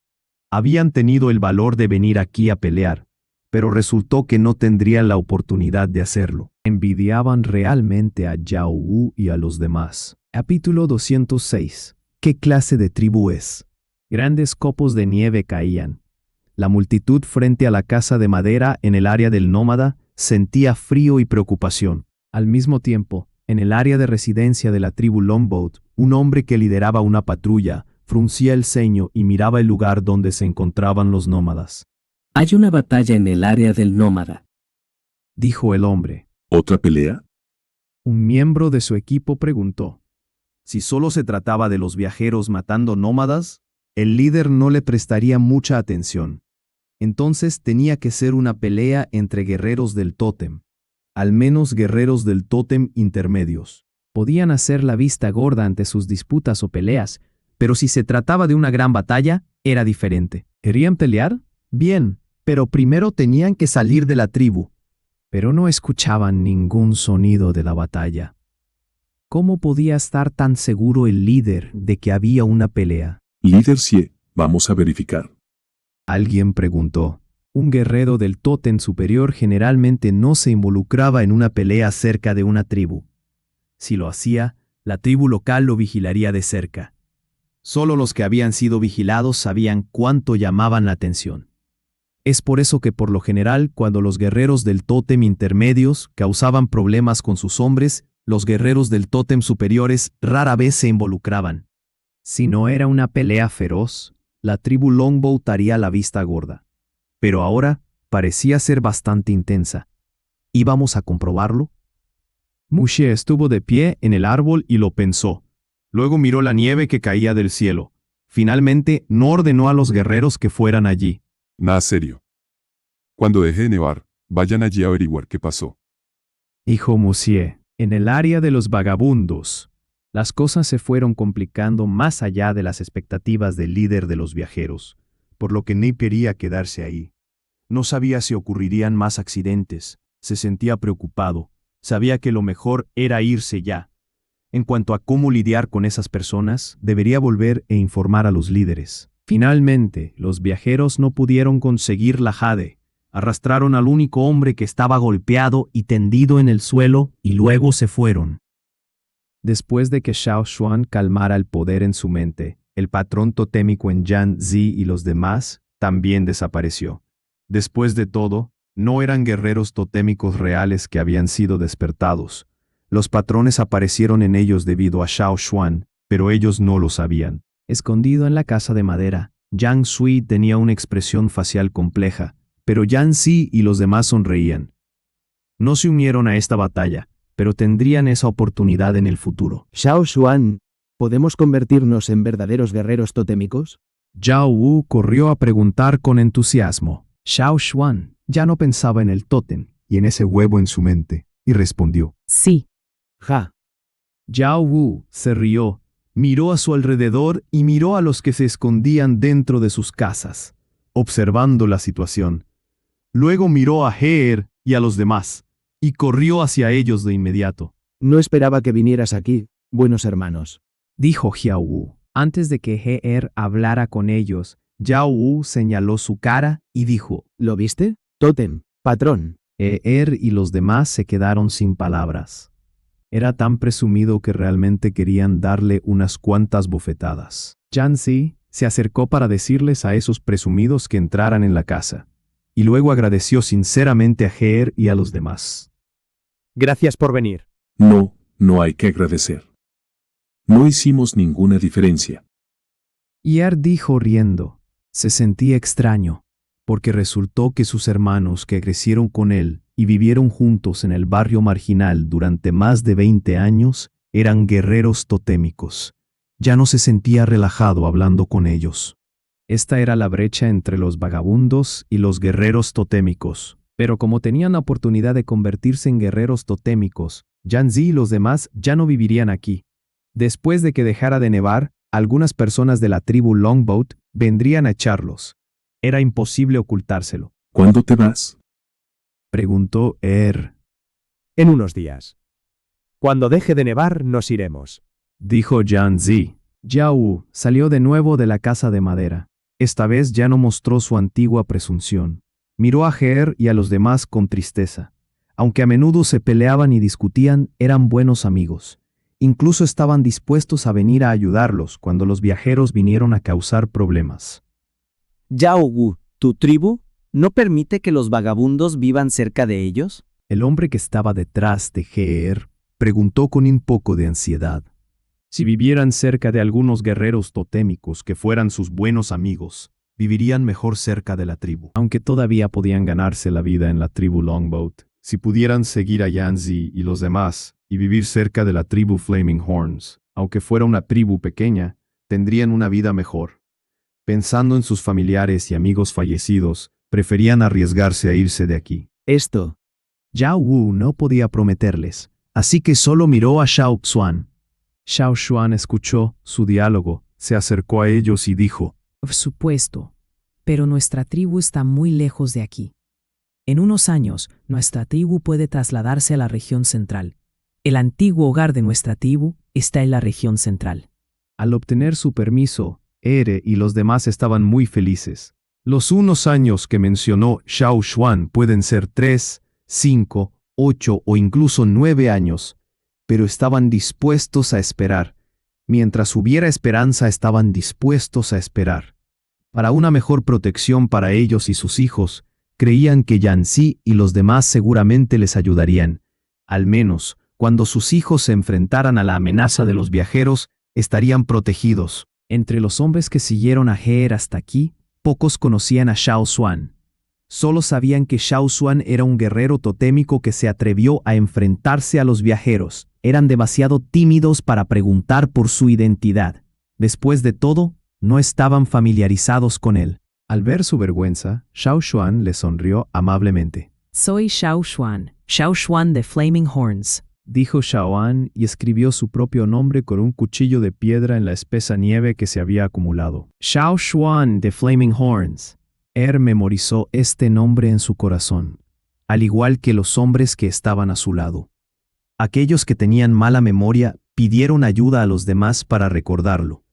Habían tenido el valor de venir aquí a pelear, pero resultó que no tendrían la oportunidad de hacerlo. Envidiaban realmente a Yao Wu y a los demás. Capítulo 206. ¿Qué clase de tribu es? Grandes copos de nieve caían. La multitud frente a la casa de madera en el área del nómada sentía frío y preocupación. Al mismo tiempo, en el área de residencia de la tribu Longboat, un hombre que lideraba una patrulla fruncía el ceño y miraba el lugar donde se encontraban los nómadas. Hay una batalla en el área del nómada, dijo el hombre. ¿Otra pelea? Un miembro de su equipo preguntó. Si solo se trataba de los viajeros matando nómadas, el líder no le prestaría mucha atención. Entonces tenía que ser una pelea entre guerreros del tótem, al menos guerreros del tótem intermedios. Podían hacer la vista gorda ante sus disputas o peleas, pero si se trataba de una gran batalla, era diferente. ¿Querían pelear? Bien, pero primero tenían que salir de la tribu. Pero no escuchaban ningún sonido de la batalla. ¿Cómo podía estar tan seguro el líder de que había una pelea? Líder Xie, vamos a verificar. Alguien preguntó. Un guerrero del tótem superior generalmente no se involucraba en una pelea cerca de una tribu. Si lo hacía, la tribu local lo vigilaría de cerca. Solo los que habían sido vigilados sabían cuánto llamaban la atención. Es por eso que por lo general, cuando los guerreros del tótem intermedios causaban problemas con sus hombres, los guerreros del tótem superiores rara vez se involucraban. Si no era una pelea feroz, la tribu Longboat haría la vista gorda. Pero ahora parecía ser bastante intensa. ¿Íbamos a comprobarlo? Mu Xie estuvo de pie en el árbol y lo pensó. Luego miró la nieve que caía del cielo. Finalmente, no ordenó a los guerreros que fueran allí. Nada serio. Cuando deje de nevar, vayan allí a averiguar qué pasó. Dijo Mu Xie. En el área de los vagabundos, las cosas se fueron complicando más allá de las expectativas del líder de los viajeros, por lo que Nip quería quedarse ahí. No sabía si ocurrirían más accidentes, se sentía preocupado, sabía que lo mejor era irse ya. En cuanto a cómo lidiar con esas personas, debería volver e informar a los líderes. Finalmente, los viajeros no pudieron conseguir la jade. Arrastraron al único hombre que estaba golpeado y tendido en el suelo y luego se fueron. Después de que Xiao Xuan calmara el poder en su mente, el patrón totémico en Yan Zi y los demás también desapareció. Después de todo, no eran guerreros totémicos reales que habían sido despertados. Los patrones aparecieron en ellos debido a Xiao Xuan, pero ellos no lo sabían. Escondido en la casa de madera, Yang Sui tenía una expresión facial compleja, pero Yan Zi y los demás sonreían. No se unieron a esta batalla, pero tendrían esa oportunidad en el futuro. Xiao Xuan, ¿podemos convertirnos en verdaderos guerreros totémicos? Zhao Wu corrió a preguntar con entusiasmo. Xiao Xuan ya no pensaba en el tótem y en ese huevo en su mente, y respondió. Sí. Ja. Zhao Wu se rió, miró a su alrededor y miró a los que se escondían dentro de sus casas, observando la situación. Luego miró a Heer y a los demás, y corrió hacia ellos de inmediato. No esperaba que vinieras aquí, buenos hermanos. Dijo Xiao Wu. Antes de que Heer hablara con ellos, Zhao Wu señaló su cara y dijo. ¿Lo viste? Tótem, patrón. Heer y los demás se quedaron sin palabras. Era tan presumido que realmente querían darle unas cuantas bofetadas. Yan Zi se acercó para decirles a esos presumidos que entraran en la casa, y luego agradeció sinceramente a Heer y a los demás. Gracias por venir. No, no hay que agradecer. No hicimos ninguna diferencia. Heer dijo riendo. Se sentía extraño, porque resultó que sus hermanos que crecieron con él y vivieron juntos en el barrio marginal durante más de 20 años eran guerreros totémicos. Ya no se sentía relajado hablando con ellos. Esta era la brecha entre los vagabundos y los guerreros totémicos. Pero como tenían la oportunidad de convertirse en guerreros totémicos, Yan Zi y los demás ya no vivirían aquí. Después de que dejara de nevar, algunas personas de la tribu Longboat vendrían a echarlos. Era imposible ocultárselo. ¿Cuándo te vas? Preguntó Heer. En unos días. Cuando deje de nevar, nos iremos. Dijo Yan Zi. Zhao Wu salió de nuevo de la casa de madera. Esta vez ya no mostró su antigua presunción. Miró a Heer y a los demás con tristeza. Aunque a menudo se peleaban y discutían, eran buenos amigos. Incluso estaban dispuestos a venir a ayudarlos cuando los viajeros vinieron a causar problemas. Zhao Wu, ¿tu tribu no permite que los vagabundos vivan cerca de ellos? El hombre que estaba detrás de Heer preguntó con un poco de ansiedad. Si vivieran cerca de algunos guerreros totémicos que fueran sus buenos amigos, vivirían mejor cerca de la tribu. Aunque todavía podían ganarse la vida en la tribu Longboat, si pudieran seguir a Yan Zi y los demás y vivir cerca de la tribu Flaming Horns, aunque fuera una tribu pequeña, tendrían una vida mejor. Pensando en sus familiares y amigos fallecidos, preferían arriesgarse a irse de aquí. Esto. Zhao Wu no podía prometerles, así que solo miró a Xiao Xuan. Xiao Xuan escuchó su diálogo, se acercó a ellos y dijo. Por supuesto, pero nuestra tribu está muy lejos de aquí. En unos años, nuestra tribu puede trasladarse a la región central. El antiguo hogar de nuestra tribu está en la región central. Al obtener su permiso, Heer y los demás estaban muy felices. Los unos años que mencionó Xiao Xuan pueden ser 3, 5, 8 o incluso 9 años, pero estaban dispuestos a esperar. Mientras hubiera esperanza, estaban dispuestos a esperar. Para una mejor protección para ellos y sus hijos, creían que Yan Zi y los demás seguramente les ayudarían. Al menos, cuando sus hijos se enfrentaran a la amenaza de los viajeros, estarían protegidos. Entre los hombres que siguieron a Heer hasta aquí, pocos conocían a Xiao Xuan. Solo sabían que Xiao Xuan era un guerrero totémico que se atrevió a enfrentarse a los viajeros. Eran demasiado tímidos para preguntar por su identidad. Después de todo, no estaban familiarizados con él. Al ver su vergüenza, Xiao Xuan le sonrió amablemente. Soy Xiao Xuan de Flaming Horns. Dijo Xiaoan y escribió su propio nombre con un cuchillo de piedra en la espesa nieve que se había acumulado. Xiao Xuan de Flaming Horns. Heer memorizó este nombre en su corazón, al igual que los hombres que estaban a su lado. Aquellos que tenían mala memoria pidieron ayuda a los demás para recordarlo,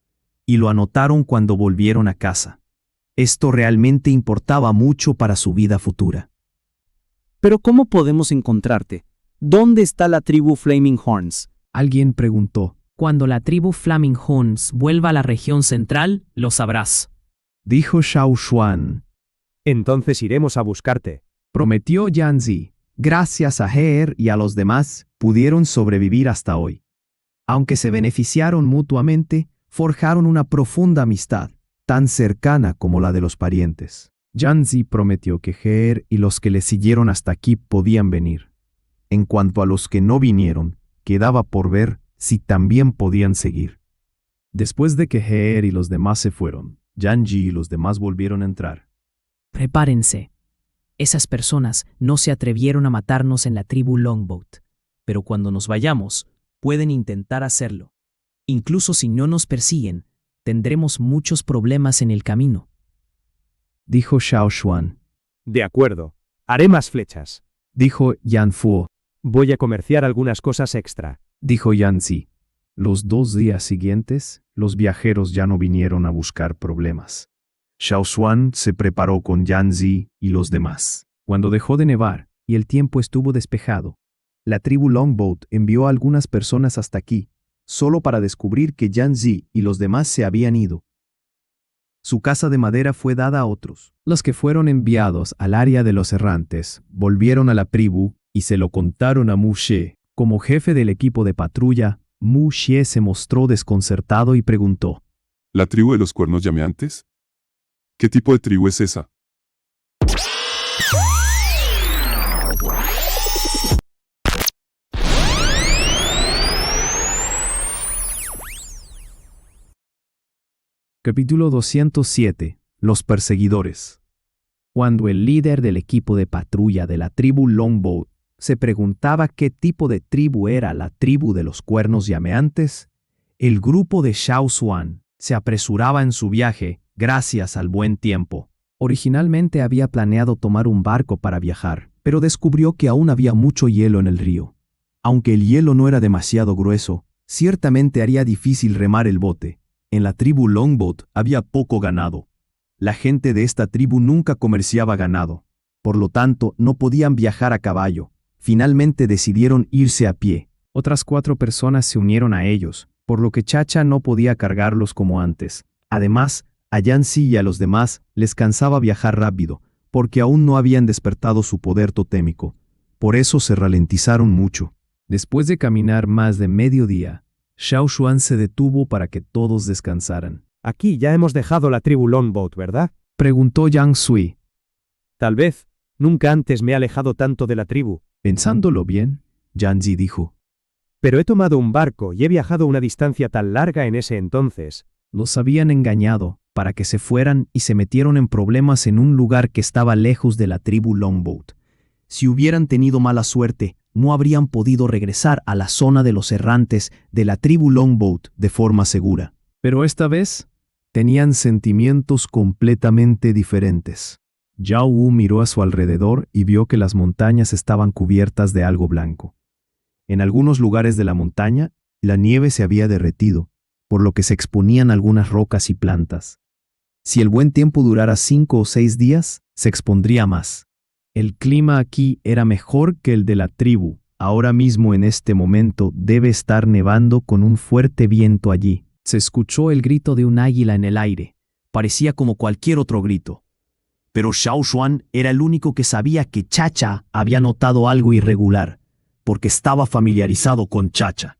y lo anotaron cuando volvieron a casa. Esto realmente importaba mucho para su vida futura. Pero ¿cómo podemos encontrarte? ¿Dónde está la tribu Flaming Horns? Alguien preguntó. Cuando la tribu Flaming Horns vuelva a la región central, lo sabrás. Dijo Xiao Xuan. Entonces iremos a buscarte. Prometió Yan Zi. Gracias a Heer y a los demás, pudieron sobrevivir hasta hoy. Aunque se beneficiaron mutuamente, forjaron una profunda amistad. tan cercana como la de los parientes. Yanzi prometió que Heer y los que le siguieron hasta aquí podían venir. En cuanto a los que no vinieron, quedaba por ver si también podían seguir. Después de que Heer y los demás se fueron, Yanji y los demás volvieron a entrar. Prepárense. Esas personas no se atrevieron a matarnos en la tribu Longboat, pero cuando nos vayamos, pueden intentar hacerlo. Incluso si no nos persiguen, tendremos muchos problemas en el camino. Dijo Xiao Xuan. De acuerdo. Haré más flechas. Dijo Yan Fuo. Voy a comerciar algunas cosas extra. Dijo Yanzi. Los 2 días siguientes, los viajeros ya no vinieron a buscar problemas. Xiao Xuan se preparó con Yanzi y los demás. Cuando dejó de nevar y el tiempo estuvo despejado, la tribu Longboat envió a algunas personas hasta aquí, solo para descubrir que Yanzi y los demás se habían ido. Su casa de madera fue dada a otros. Los que fueron enviados al área de los errantes volvieron a la tribu y se lo contaron a Mu Xie. Como jefe del equipo de patrulla, Mu Xie se mostró desconcertado y preguntó: ¿La tribu de los cuernos llameantes? ¿Qué tipo de tribu es esa? Capítulo 207. Los perseguidores. Cuando el líder del equipo de patrulla de la tribu Longboat se preguntaba qué tipo de tribu era la tribu de los cuernos llameantes, el grupo de Xiao Xuan se apresuraba en su viaje gracias al buen tiempo. Originalmente había planeado tomar un barco para viajar, pero descubrió que aún había mucho hielo en el río. Aunque el hielo no era demasiado grueso, ciertamente haría difícil remar el bote. En la tribu Longboat había poco ganado. La gente de esta tribu nunca comerciaba ganado. Por lo tanto, no podían viajar a caballo. Finalmente decidieron irse a pie. Otras 4 personas se unieron a ellos, por lo que Chacha no podía cargarlos como antes. Además, a Yanzi y a los demás les cansaba viajar rápido, porque aún no habían despertado su poder totémico. Por eso se ralentizaron mucho. Después de caminar más de mediodía, Xiao Xuan se detuvo para que todos descansaran. Aquí ya hemos dejado la tribu Longboat, ¿verdad? Preguntó Yang Sui. Tal vez. Nunca antes me he alejado tanto de la tribu. Pensándolo bien, Yanzi dijo. Pero he tomado un barco y he viajado una distancia tan larga en ese entonces. Los habían engañado para que se fueran y se metieron en problemas en un lugar que estaba lejos de la tribu Longboat. Si hubieran tenido mala suerte, no habrían podido regresar a la zona de los errantes de la tribu Longboat de forma segura. Pero esta vez, tenían sentimientos completamente diferentes. Yao Wu miró a su alrededor y vio que las montañas estaban cubiertas de algo blanco. En algunos lugares de la montaña, la nieve se había derretido, por lo que se exponían algunas rocas y plantas. Si el buen tiempo durara 5 o 6 días, se expondría más. El clima aquí era mejor que el de la tribu. Ahora mismo en este momento debe estar nevando con un fuerte viento allí. Se escuchó el grito de un águila en el aire. Parecía como cualquier otro grito. Pero Xiao Xuan era el único que sabía que Chacha había notado algo irregular, porque estaba familiarizado con Chacha.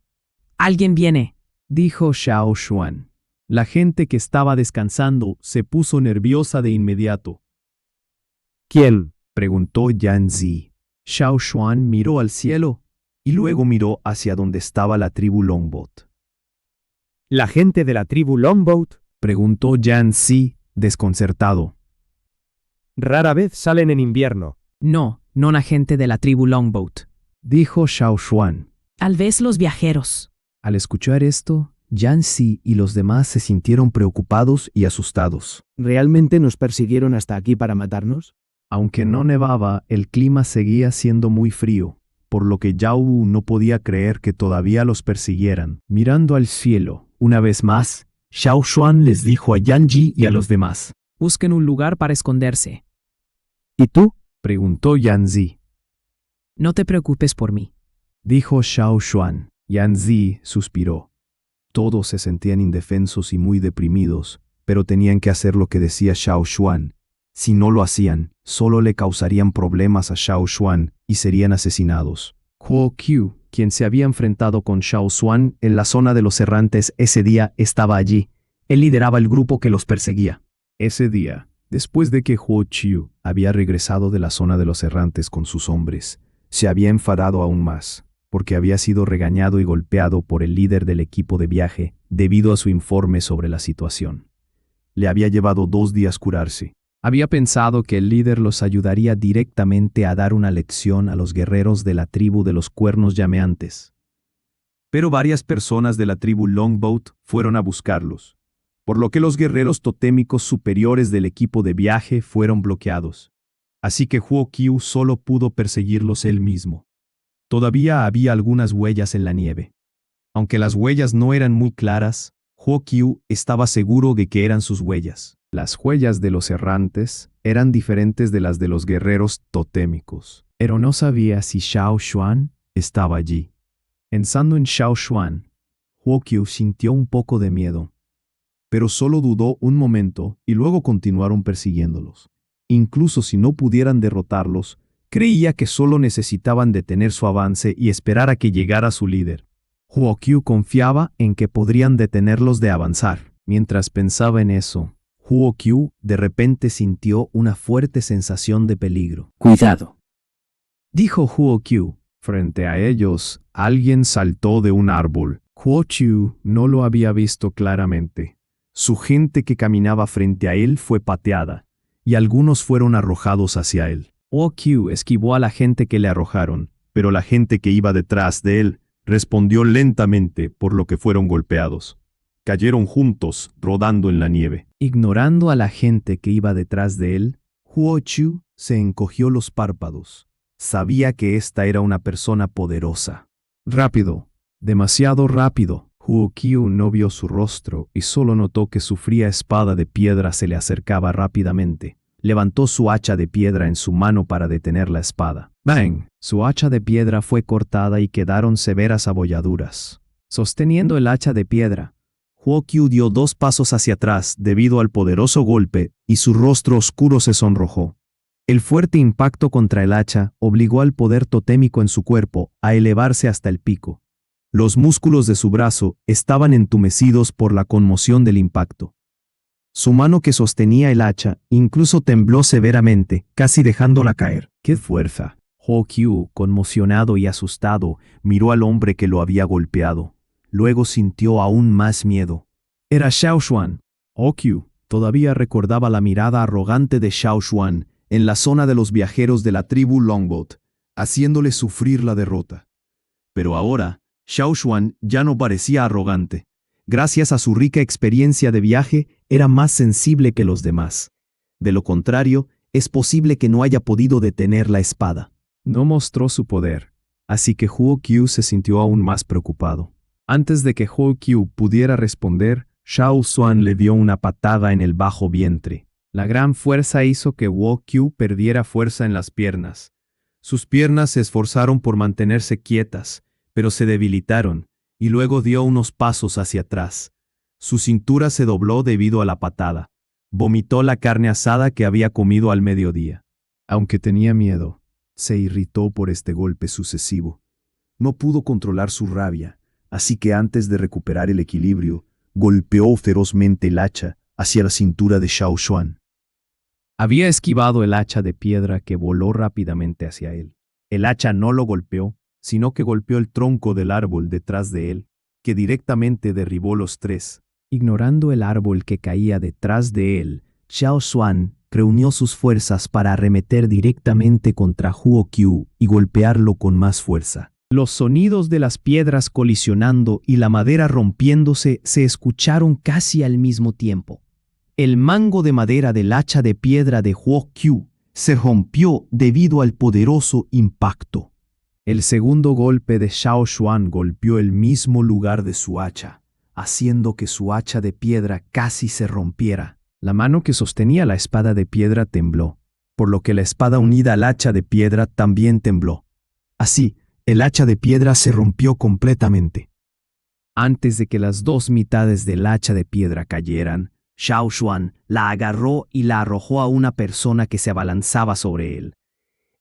¡Alguien viene! Dijo Xiao Xuan. La gente que estaba descansando se puso nerviosa de inmediato. ¿Quién? Preguntó Yanzi. Xiao Xuan miró al cielo y luego miró hacia donde estaba la tribu Longboat. ¿La gente de la tribu Longboat? Preguntó Yanzi, desconcertado. Rara vez salen en invierno. No la gente de la tribu Longboat. Dijo Xiao Xuan. Tal vez los viajeros. Al escuchar esto, Yanzi y los demás se sintieron preocupados y asustados. ¿Realmente nos persiguieron hasta aquí para matarnos? Aunque no nevaba, el clima seguía siendo muy frío, por lo que Yao Wu no podía creer que todavía los persiguieran. Mirando al cielo, una vez más, Xiao Xuan les dijo a Yanji y a los demás. Busquen un lugar para esconderse. ¿Y tú? Preguntó Yanzi. No te preocupes por mí. Dijo Xiao Xuan. Yanzi suspiró. Todos se sentían indefensos y muy deprimidos, pero tenían que hacer lo que decía Xiao Xuan. Si no lo hacían, solo le causarían problemas a Xiao Xuan y serían asesinados. Huo Qiu, quien se había enfrentado con Xiao Xuan en la zona de los errantes ese día, estaba allí. Él lideraba el grupo que los perseguía. Ese día, después de que Huo Qiu había regresado de la zona de los errantes con sus hombres, se había enfadado aún más, porque había sido regañado y golpeado por el líder del equipo de viaje debido a su informe sobre la situación. Le había llevado 2 días curarse. Había pensado que el líder los ayudaría directamente a dar una lección a los guerreros de la tribu de los cuernos llameantes. Pero varias personas de la tribu Longboat fueron a buscarlos, por lo que los guerreros totémicos superiores del equipo de viaje fueron bloqueados. Así que Huo Qiu solo pudo perseguirlos él mismo. Todavía había algunas huellas en la nieve. Aunque las huellas no eran muy claras, Huo Qiu estaba seguro de que eran sus huellas. Las huellas de los errantes eran diferentes de las de los guerreros totémicos, pero no sabía si Xiao Xuan estaba allí. Pensando en Xiao Xuan, Huo Qiu sintió un poco de miedo, pero solo dudó un momento y luego continuaron persiguiéndolos. Incluso si no pudieran derrotarlos, creía que solo necesitaban detener su avance y esperar a que llegara su líder. Huo Qiu confiaba en que podrían detenerlos de avanzar. Mientras pensaba en eso, Huo Qiu de repente sintió una fuerte sensación de peligro. Cuidado. Dijo Huo Qiu. Frente a ellos, alguien saltó de un árbol. Huo Qiu no lo había visto claramente. Su gente que caminaba frente a él fue pateada, y algunos fueron arrojados hacia él. Huo Qiu esquivó a la gente que le arrojaron, pero la gente que iba detrás de él respondió lentamente, por lo que fueron golpeados. Cayeron juntos, rodando en la nieve. Ignorando a la gente que iba detrás de él, Huo Qiu se encogió los párpados. Sabía que esta era una persona poderosa. Rápido, demasiado rápido. Huo Qiu no vio su rostro y solo notó que su fría espada de piedra se le acercaba rápidamente. Levantó su hacha de piedra en su mano para detener la espada. ¡Bang! Su hacha de piedra fue cortada y quedaron severas abolladuras. Sosteniendo el hacha de piedra, Huo Qiu dio 2 pasos hacia atrás debido al poderoso golpe y su rostro oscuro se sonrojó. El fuerte impacto contra el hacha obligó al poder totémico en su cuerpo a elevarse hasta el pico. Los músculos de su brazo estaban entumecidos por la conmoción del impacto. Su mano que sostenía el hacha incluso tembló severamente, casi dejándola caer. ¡Qué fuerza! Huo Qiu, conmocionado y asustado, miró al hombre que lo había golpeado. Luego sintió aún más miedo. Era Xiao Xuan. Huo Qiu todavía recordaba la mirada arrogante de Xiao Xuan en la zona de los viajeros de la tribu Longboat, haciéndole sufrir la derrota. Pero ahora, Xiao Xuan ya no parecía arrogante. Gracias a su rica experiencia de viaje, era más sensible que los demás. De lo contrario, es posible que no haya podido detener la espada. No mostró su poder, así que Huo Qiu se sintió aún más preocupado. Antes de que Huo Qiu pudiera responder, Xiao Xuan le dio una patada en el bajo vientre. La gran fuerza hizo que Huo Qiu perdiera fuerza en las piernas. Sus piernas se esforzaron por mantenerse quietas, pero se debilitaron, y luego dio unos pasos hacia atrás. Su cintura se dobló debido a la patada. Vomitó la carne asada que había comido al mediodía. Aunque tenía miedo, se irritó por este golpe sucesivo. No pudo controlar su rabia, así que antes de recuperar el equilibrio, golpeó ferozmente el hacha hacia la cintura de Xiao Xuan. Había esquivado el hacha de piedra que voló rápidamente hacia él. El hacha no lo golpeó, sino que golpeó el tronco del árbol detrás de él, que directamente derribó los 3. Ignorando el árbol que caía detrás de él, Xiao Xuan reunió sus fuerzas para arremeter directamente contra Huo Qiu y golpearlo con más fuerza. Los sonidos de las piedras colisionando y la madera rompiéndose se escucharon casi al mismo tiempo. El mango de madera del hacha de piedra de Huo Qiu se rompió debido al poderoso impacto. El segundo golpe de Xiao Xuan golpeó el mismo lugar de su hacha, haciendo que su hacha de piedra casi se rompiera. La mano que sostenía la espada de piedra tembló, por lo que la espada unida al hacha de piedra también tembló. Así, el hacha de piedra se rompió completamente. Antes de que las 2 mitades del hacha de piedra cayeran, Xiao Xuan la agarró y la arrojó a una persona que se abalanzaba sobre él.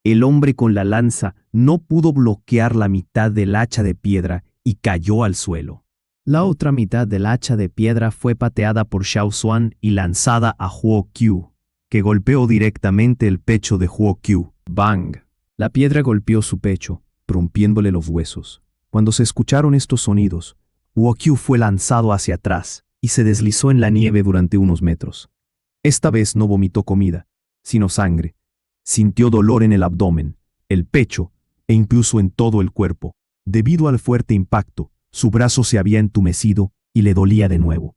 El hombre con la lanza no pudo bloquear la mitad del hacha de piedra y cayó al suelo. La otra mitad del hacha de piedra fue pateada por Xiao Xuan y lanzada a Huo Qiu, que golpeó directamente el pecho de Huo Qiu. ¡Bang! La piedra golpeó su pecho, rompiéndole los huesos. Cuando se escucharon estos sonidos, Huo Qiu fue lanzado hacia atrás y se deslizó en la nieve durante unos metros. Esta vez no vomitó comida, sino sangre. Sintió dolor en el abdomen, el pecho e incluso en todo el cuerpo. Debido al fuerte impacto, su brazo se había entumecido y le dolía de nuevo.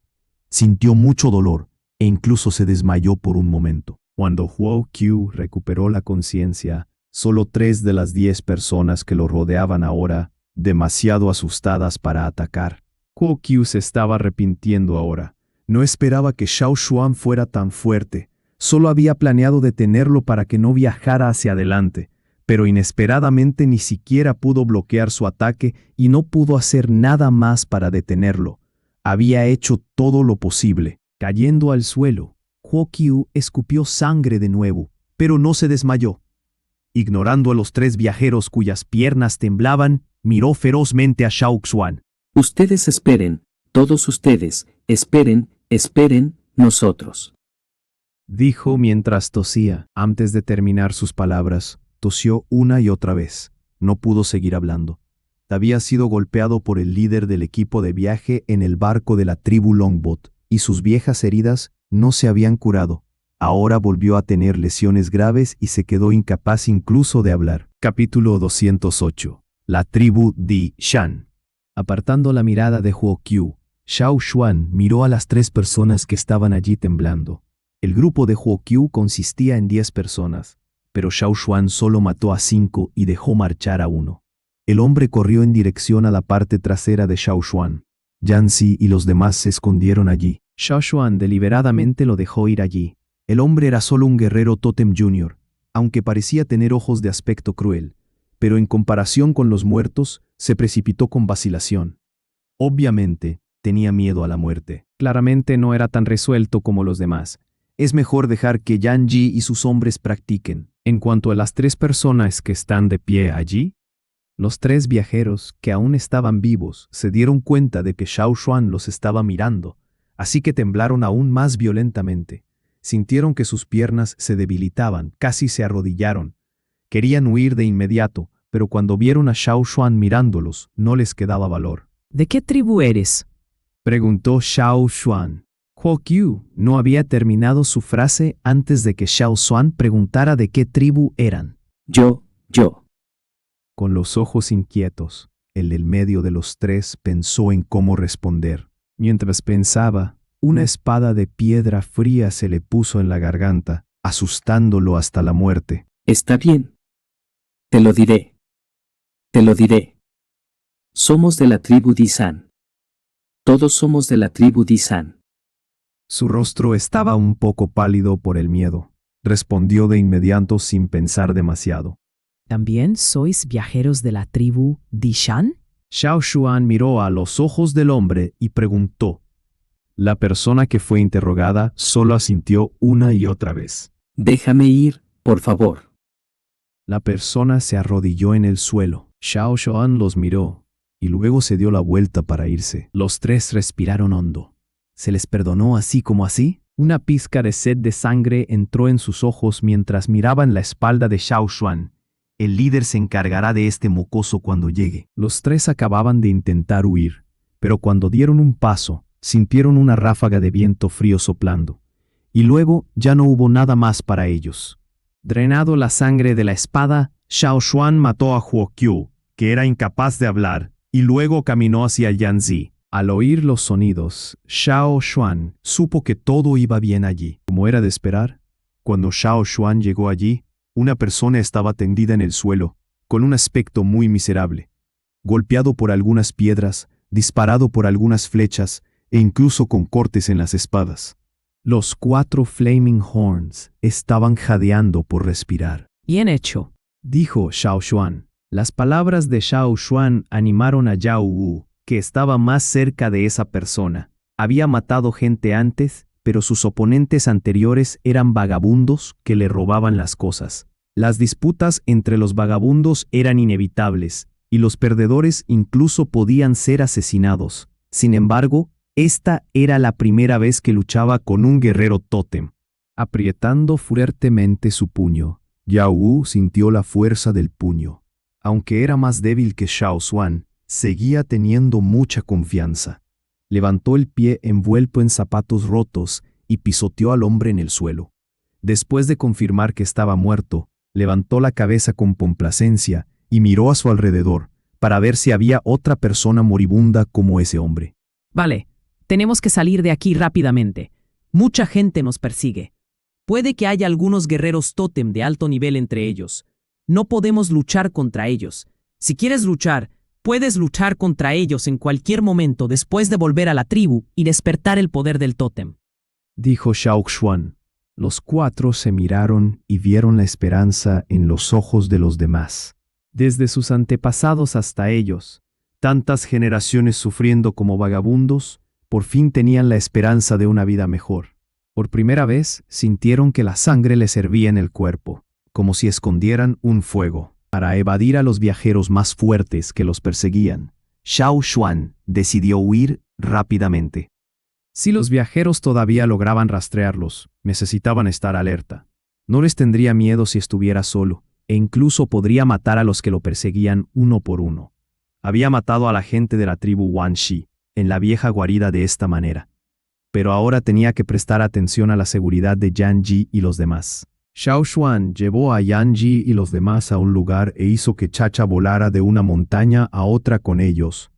Sintió mucho dolor e incluso se desmayó por un momento. Cuando Huo Qiu recuperó la conciencia, solo 3 de las 10 personas que lo rodeaban ahora, demasiado asustadas para atacar. Huo Qiu se estaba arrepintiendo ahora. No esperaba que Xiao Xuan fuera tan fuerte. Solo había planeado detenerlo para que no viajara hacia adelante, pero inesperadamente ni siquiera pudo bloquear su ataque y no pudo hacer nada más para detenerlo. Había hecho todo lo posible. Cayendo al suelo, Huo Qiu escupió sangre de nuevo, pero no se desmayó. Ignorando a los 3 viajeros cuyas piernas temblaban, miró ferozmente a Xiao Xuan. Ustedes esperen, todos ustedes, esperen, nosotros. Dijo mientras tosía. Antes de terminar sus palabras, tosió una y otra vez. No pudo seguir hablando. Había sido golpeado por el líder del equipo de viaje en el barco de la tribu Longboat, y sus viejas heridas no se habían curado. Ahora volvió a tener lesiones graves y se quedó incapaz incluso de hablar. Capítulo 208. La tribu Di Shan. Apartando la mirada de Huo Qiu, Xiao Xuan miró a las 3 personas que estaban allí temblando. El grupo de Huo Qiu consistía en 10 personas, pero Xiao Xuan solo mató a 5 y dejó marchar a 1. El hombre corrió en dirección a la parte trasera de Xiao Xuan. Yanzi y los demás se escondieron allí. Xiao Xuan deliberadamente lo dejó ir allí. El hombre era solo un guerrero Totem Jr., aunque parecía tener ojos de aspecto cruel, pero en comparación con los muertos, se precipitó con vacilación. Obviamente, tenía miedo a la muerte. Claramente no era tan resuelto como los demás. Es mejor dejar que Yan Ji y sus hombres practiquen. En cuanto a las 3 personas que están de pie allí, los 3 viajeros que aún estaban vivos se dieron cuenta de que Xiao Xuan los estaba mirando, así que temblaron aún más violentamente. Sintieron que sus piernas se debilitaban, casi se arrodillaron. Querían huir de inmediato, pero cuando vieron a Xiao Xuan mirándolos, no les quedaba valor. ¿De qué tribu eres? Preguntó Xiao Xuan. Huo Qiu no había terminado su frase antes de que Xiao Xuan preguntara de qué tribu eran. Yo. Con los ojos inquietos, el del medio de los 3 pensó en cómo responder. Mientras pensaba, una espada de piedra fría se le puso en la garganta, asustándolo hasta la muerte. Está bien. Te lo diré. Somos de la tribu Di San. Todos somos de la tribu Di San. Su rostro estaba un poco pálido por el miedo. Respondió de inmediato sin pensar demasiado. ¿También sois viajeros de la tribu Di Shan? Xiao Xuan miró a los ojos del hombre y preguntó. La persona que fue interrogada solo asintió una y otra vez. Déjame ir, por favor. La persona se arrodilló en el suelo. Xiao Xuan los miró y luego se dio la vuelta para irse. Los 3 respiraron hondo. ¿Se les perdonó así como así? Una pizca de sed de sangre entró en sus ojos mientras miraban la espalda de Xiao Xuan. El líder se encargará de este mocoso cuando llegue. Los 3 acababan de intentar huir, pero cuando dieron un paso, sintieron una ráfaga de viento frío soplando. Y luego ya no hubo nada más para ellos. Drenado la sangre de la espada, Xiao Xuan mató a Huo Qiu, que era incapaz de hablar, y luego caminó hacia Yanzi. Al oír los sonidos, Xiao Xuan supo que todo iba bien allí. Como era de esperar, cuando Xiao Xuan llegó allí, una persona estaba tendida en el suelo, con un aspecto muy miserable, golpeado por algunas piedras, disparado por algunas flechas e incluso con cortes en las espadas. Los 4 Flaming Horns estaban jadeando por respirar. Bien hecho, dijo Xiao Xuan. Las palabras de Xiao Xuan animaron a Yao Wu, que estaba más cerca de esa persona. Había matado gente antes, pero sus oponentes anteriores eran vagabundos que le robaban las cosas. Las disputas entre los vagabundos eran inevitables, y los perdedores incluso podían ser asesinados. Sin embargo, esta era la primera vez que luchaba con un guerrero tótem. Aprietando fuertemente su puño, Yao Wu sintió la fuerza del puño. Aunque era más débil que Xiao Xuan, seguía teniendo mucha confianza. Levantó el pie envuelto en zapatos rotos y pisoteó al hombre en el suelo. Después de confirmar que estaba muerto, levantó la cabeza con complacencia y miró a su alrededor para ver si había otra persona moribunda como ese hombre. Vale, tenemos que salir de aquí rápidamente. Mucha gente nos persigue. Puede que haya algunos guerreros tótem de alto nivel entre ellos. No podemos luchar contra ellos. Si quieres luchar, puedes luchar contra ellos en cualquier momento después de volver a la tribu y despertar el poder del tótem, dijo Xiao Xuan. Los cuatro se miraron y vieron la esperanza en los ojos de los demás. Desde sus antepasados hasta ellos, tantas generaciones sufriendo como vagabundos, por fin tenían la esperanza de una vida mejor. Por primera vez sintieron que la sangre les hervía en el cuerpo, como si escondieran un fuego. Para evadir a los viajeros más fuertes que los perseguían, Xiao Xuan decidió huir rápidamente. Si los viajeros todavía lograban rastrearlos, necesitaban estar alerta. No les tendría miedo si estuviera solo, e incluso podría matar a los que lo perseguían uno por uno. Había matado a la gente de la tribu Wanxi en la vieja guarida de esta manera. Pero ahora tenía que prestar atención a la seguridad de Yan Ji y los demás. Xiao Xuan llevó a Yan Ji y los demás a un lugar e hizo que Chacha volara de una montaña a otra con ellos.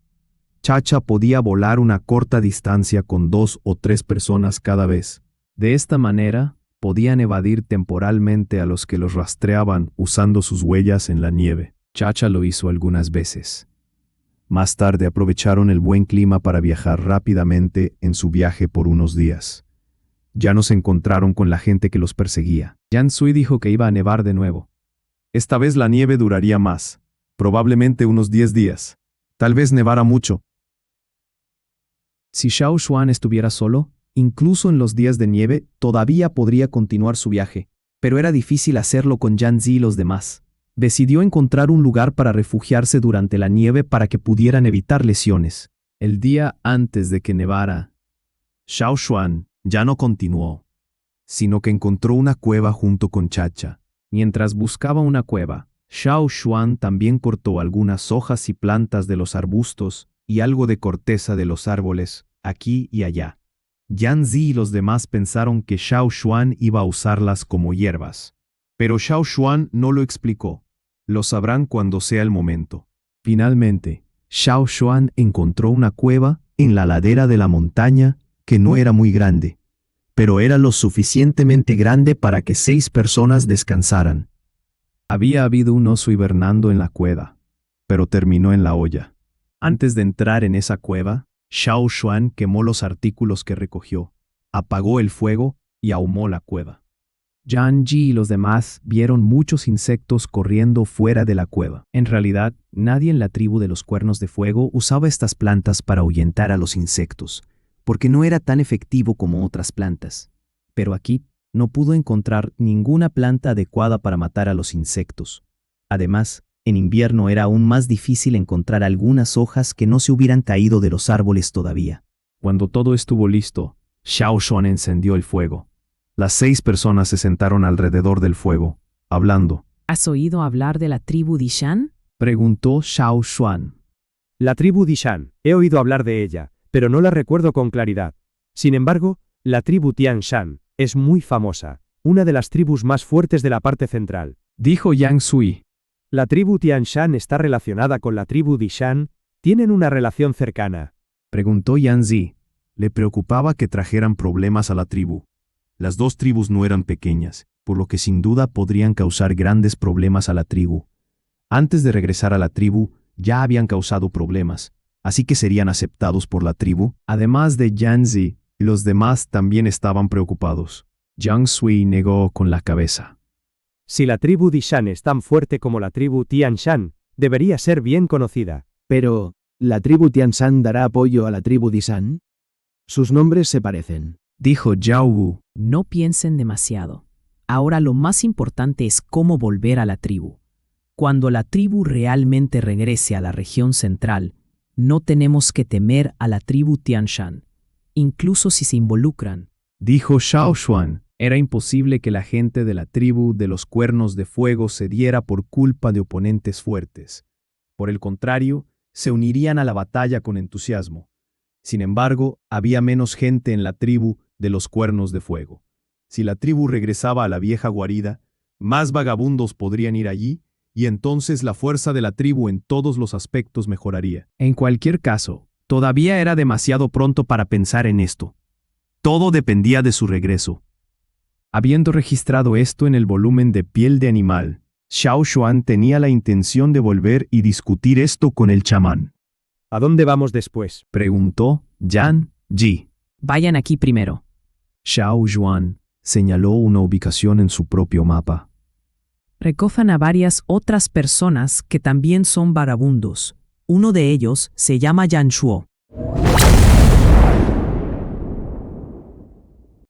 Chacha podía volar una corta distancia con 2 o 3 personas cada vez. De esta manera, podían evadir temporalmente a los que los rastreaban usando sus huellas en la nieve. Chacha lo hizo algunas veces. Más tarde aprovecharon el buen clima para viajar rápidamente en su viaje por unos días. Ya no se encontraron con la gente que los perseguía. Yan Sui dijo que iba a nevar de nuevo. Esta vez la nieve duraría más, probablemente unos 10 días. Tal vez nevara mucho. Si Xiao Xuan estuviera solo, incluso en los días de nieve, todavía podría continuar su viaje, pero era difícil hacerlo con Yan Zi y los demás. Decidió encontrar un lugar para refugiarse durante la nieve para que pudieran evitar lesiones. El día antes de que nevara, Xiao Xuan ya no continuó, sino que encontró una cueva junto con Chacha. Mientras buscaba una cueva, Xiao Xuan también cortó algunas hojas y plantas de los arbustos y algo de corteza de los árboles, aquí y allá. Yan Zi y los demás pensaron que Xiao Xuan iba a usarlas como hierbas. Pero Xiao Xuan no lo explicó. Lo sabrán cuando sea el momento. Finalmente, Xiao Xuan encontró una cueva en la ladera de la montaña que no era muy grande, pero era lo suficientemente grande para que 6 personas descansaran. Había habido un oso hibernando en la cueva, pero terminó en la olla. Antes de entrar en esa cueva, Xiao Xuan quemó los artículos que recogió, apagó el fuego y ahumó la cueva. Yan Ji y los demás vieron muchos insectos corriendo fuera de la cueva. En realidad, nadie en la tribu de los Cuernos de Fuego usaba estas plantas para ahuyentar a los insectos, porque no era tan efectivo como otras plantas. Pero aquí no pudo encontrar ninguna planta adecuada para matar a los insectos. Además, en invierno era aún más difícil encontrar algunas hojas que no se hubieran caído de los árboles todavía. Cuando todo estuvo listo, Xiao Xuan encendió el fuego. Las 6 personas se sentaron alrededor del fuego, hablando. ¿Has oído hablar de la tribu Dishan? Preguntó Xiao Xuan. La tribu Dishan, he oído hablar de ella, pero no la recuerdo con claridad. Sin embargo, la tribu Tian Shan es muy famosa, una de las tribus más fuertes de la parte central. Dijo Yang Sui. La tribu Tian Shan está relacionada con la tribu Dishan, tienen una relación cercana. Preguntó Yan Zi. Le preocupaba que trajeran problemas a la tribu. Las 2 tribus no eran pequeñas, por lo que sin duda podrían causar grandes problemas a la tribu. Antes de regresar a la tribu, ya habían causado problemas, así que serían aceptados por la tribu. Además de Yan Zi, los demás también estaban preocupados. Yang Sui negó con la cabeza. Si la tribu Dishan es tan fuerte como la tribu Tian Shan, debería ser bien conocida. Pero, ¿la tribu Tian Shan dará apoyo a la tribu Dishan? Sus nombres se parecen. Dijo Yao Wu. No piensen demasiado. Ahora lo más importante es cómo volver a la tribu. Cuando la tribu realmente regrese a la región central, No tenemos que temer a la tribu Tian Shan, incluso si se involucran. Dijo Xiao Xuan. Era imposible que la gente de la tribu de los cuernos de fuego cediera por culpa de oponentes fuertes. Por el contrario, se unirían a la batalla con entusiasmo. Sin embargo, había menos gente en la tribu de los cuernos de fuego. Si la tribu regresaba a la vieja guarida, más vagabundos podrían ir allí, y entonces la fuerza de la tribu en todos los aspectos mejoraría. En cualquier caso, todavía era demasiado pronto para pensar en esto. Todo dependía de su regreso. Habiendo registrado esto en el volumen de Piel de Animal, Xiao Xuan tenía la intención de volver y discutir esto con el chamán. ¿A dónde vamos después? Preguntó Yan Ji. Vayan aquí primero. Xiao Xuan señaló una ubicación en su propio mapa. Recojan a varias otras personas que también son vagabundos. Uno de ellos se llama Yan Shuo.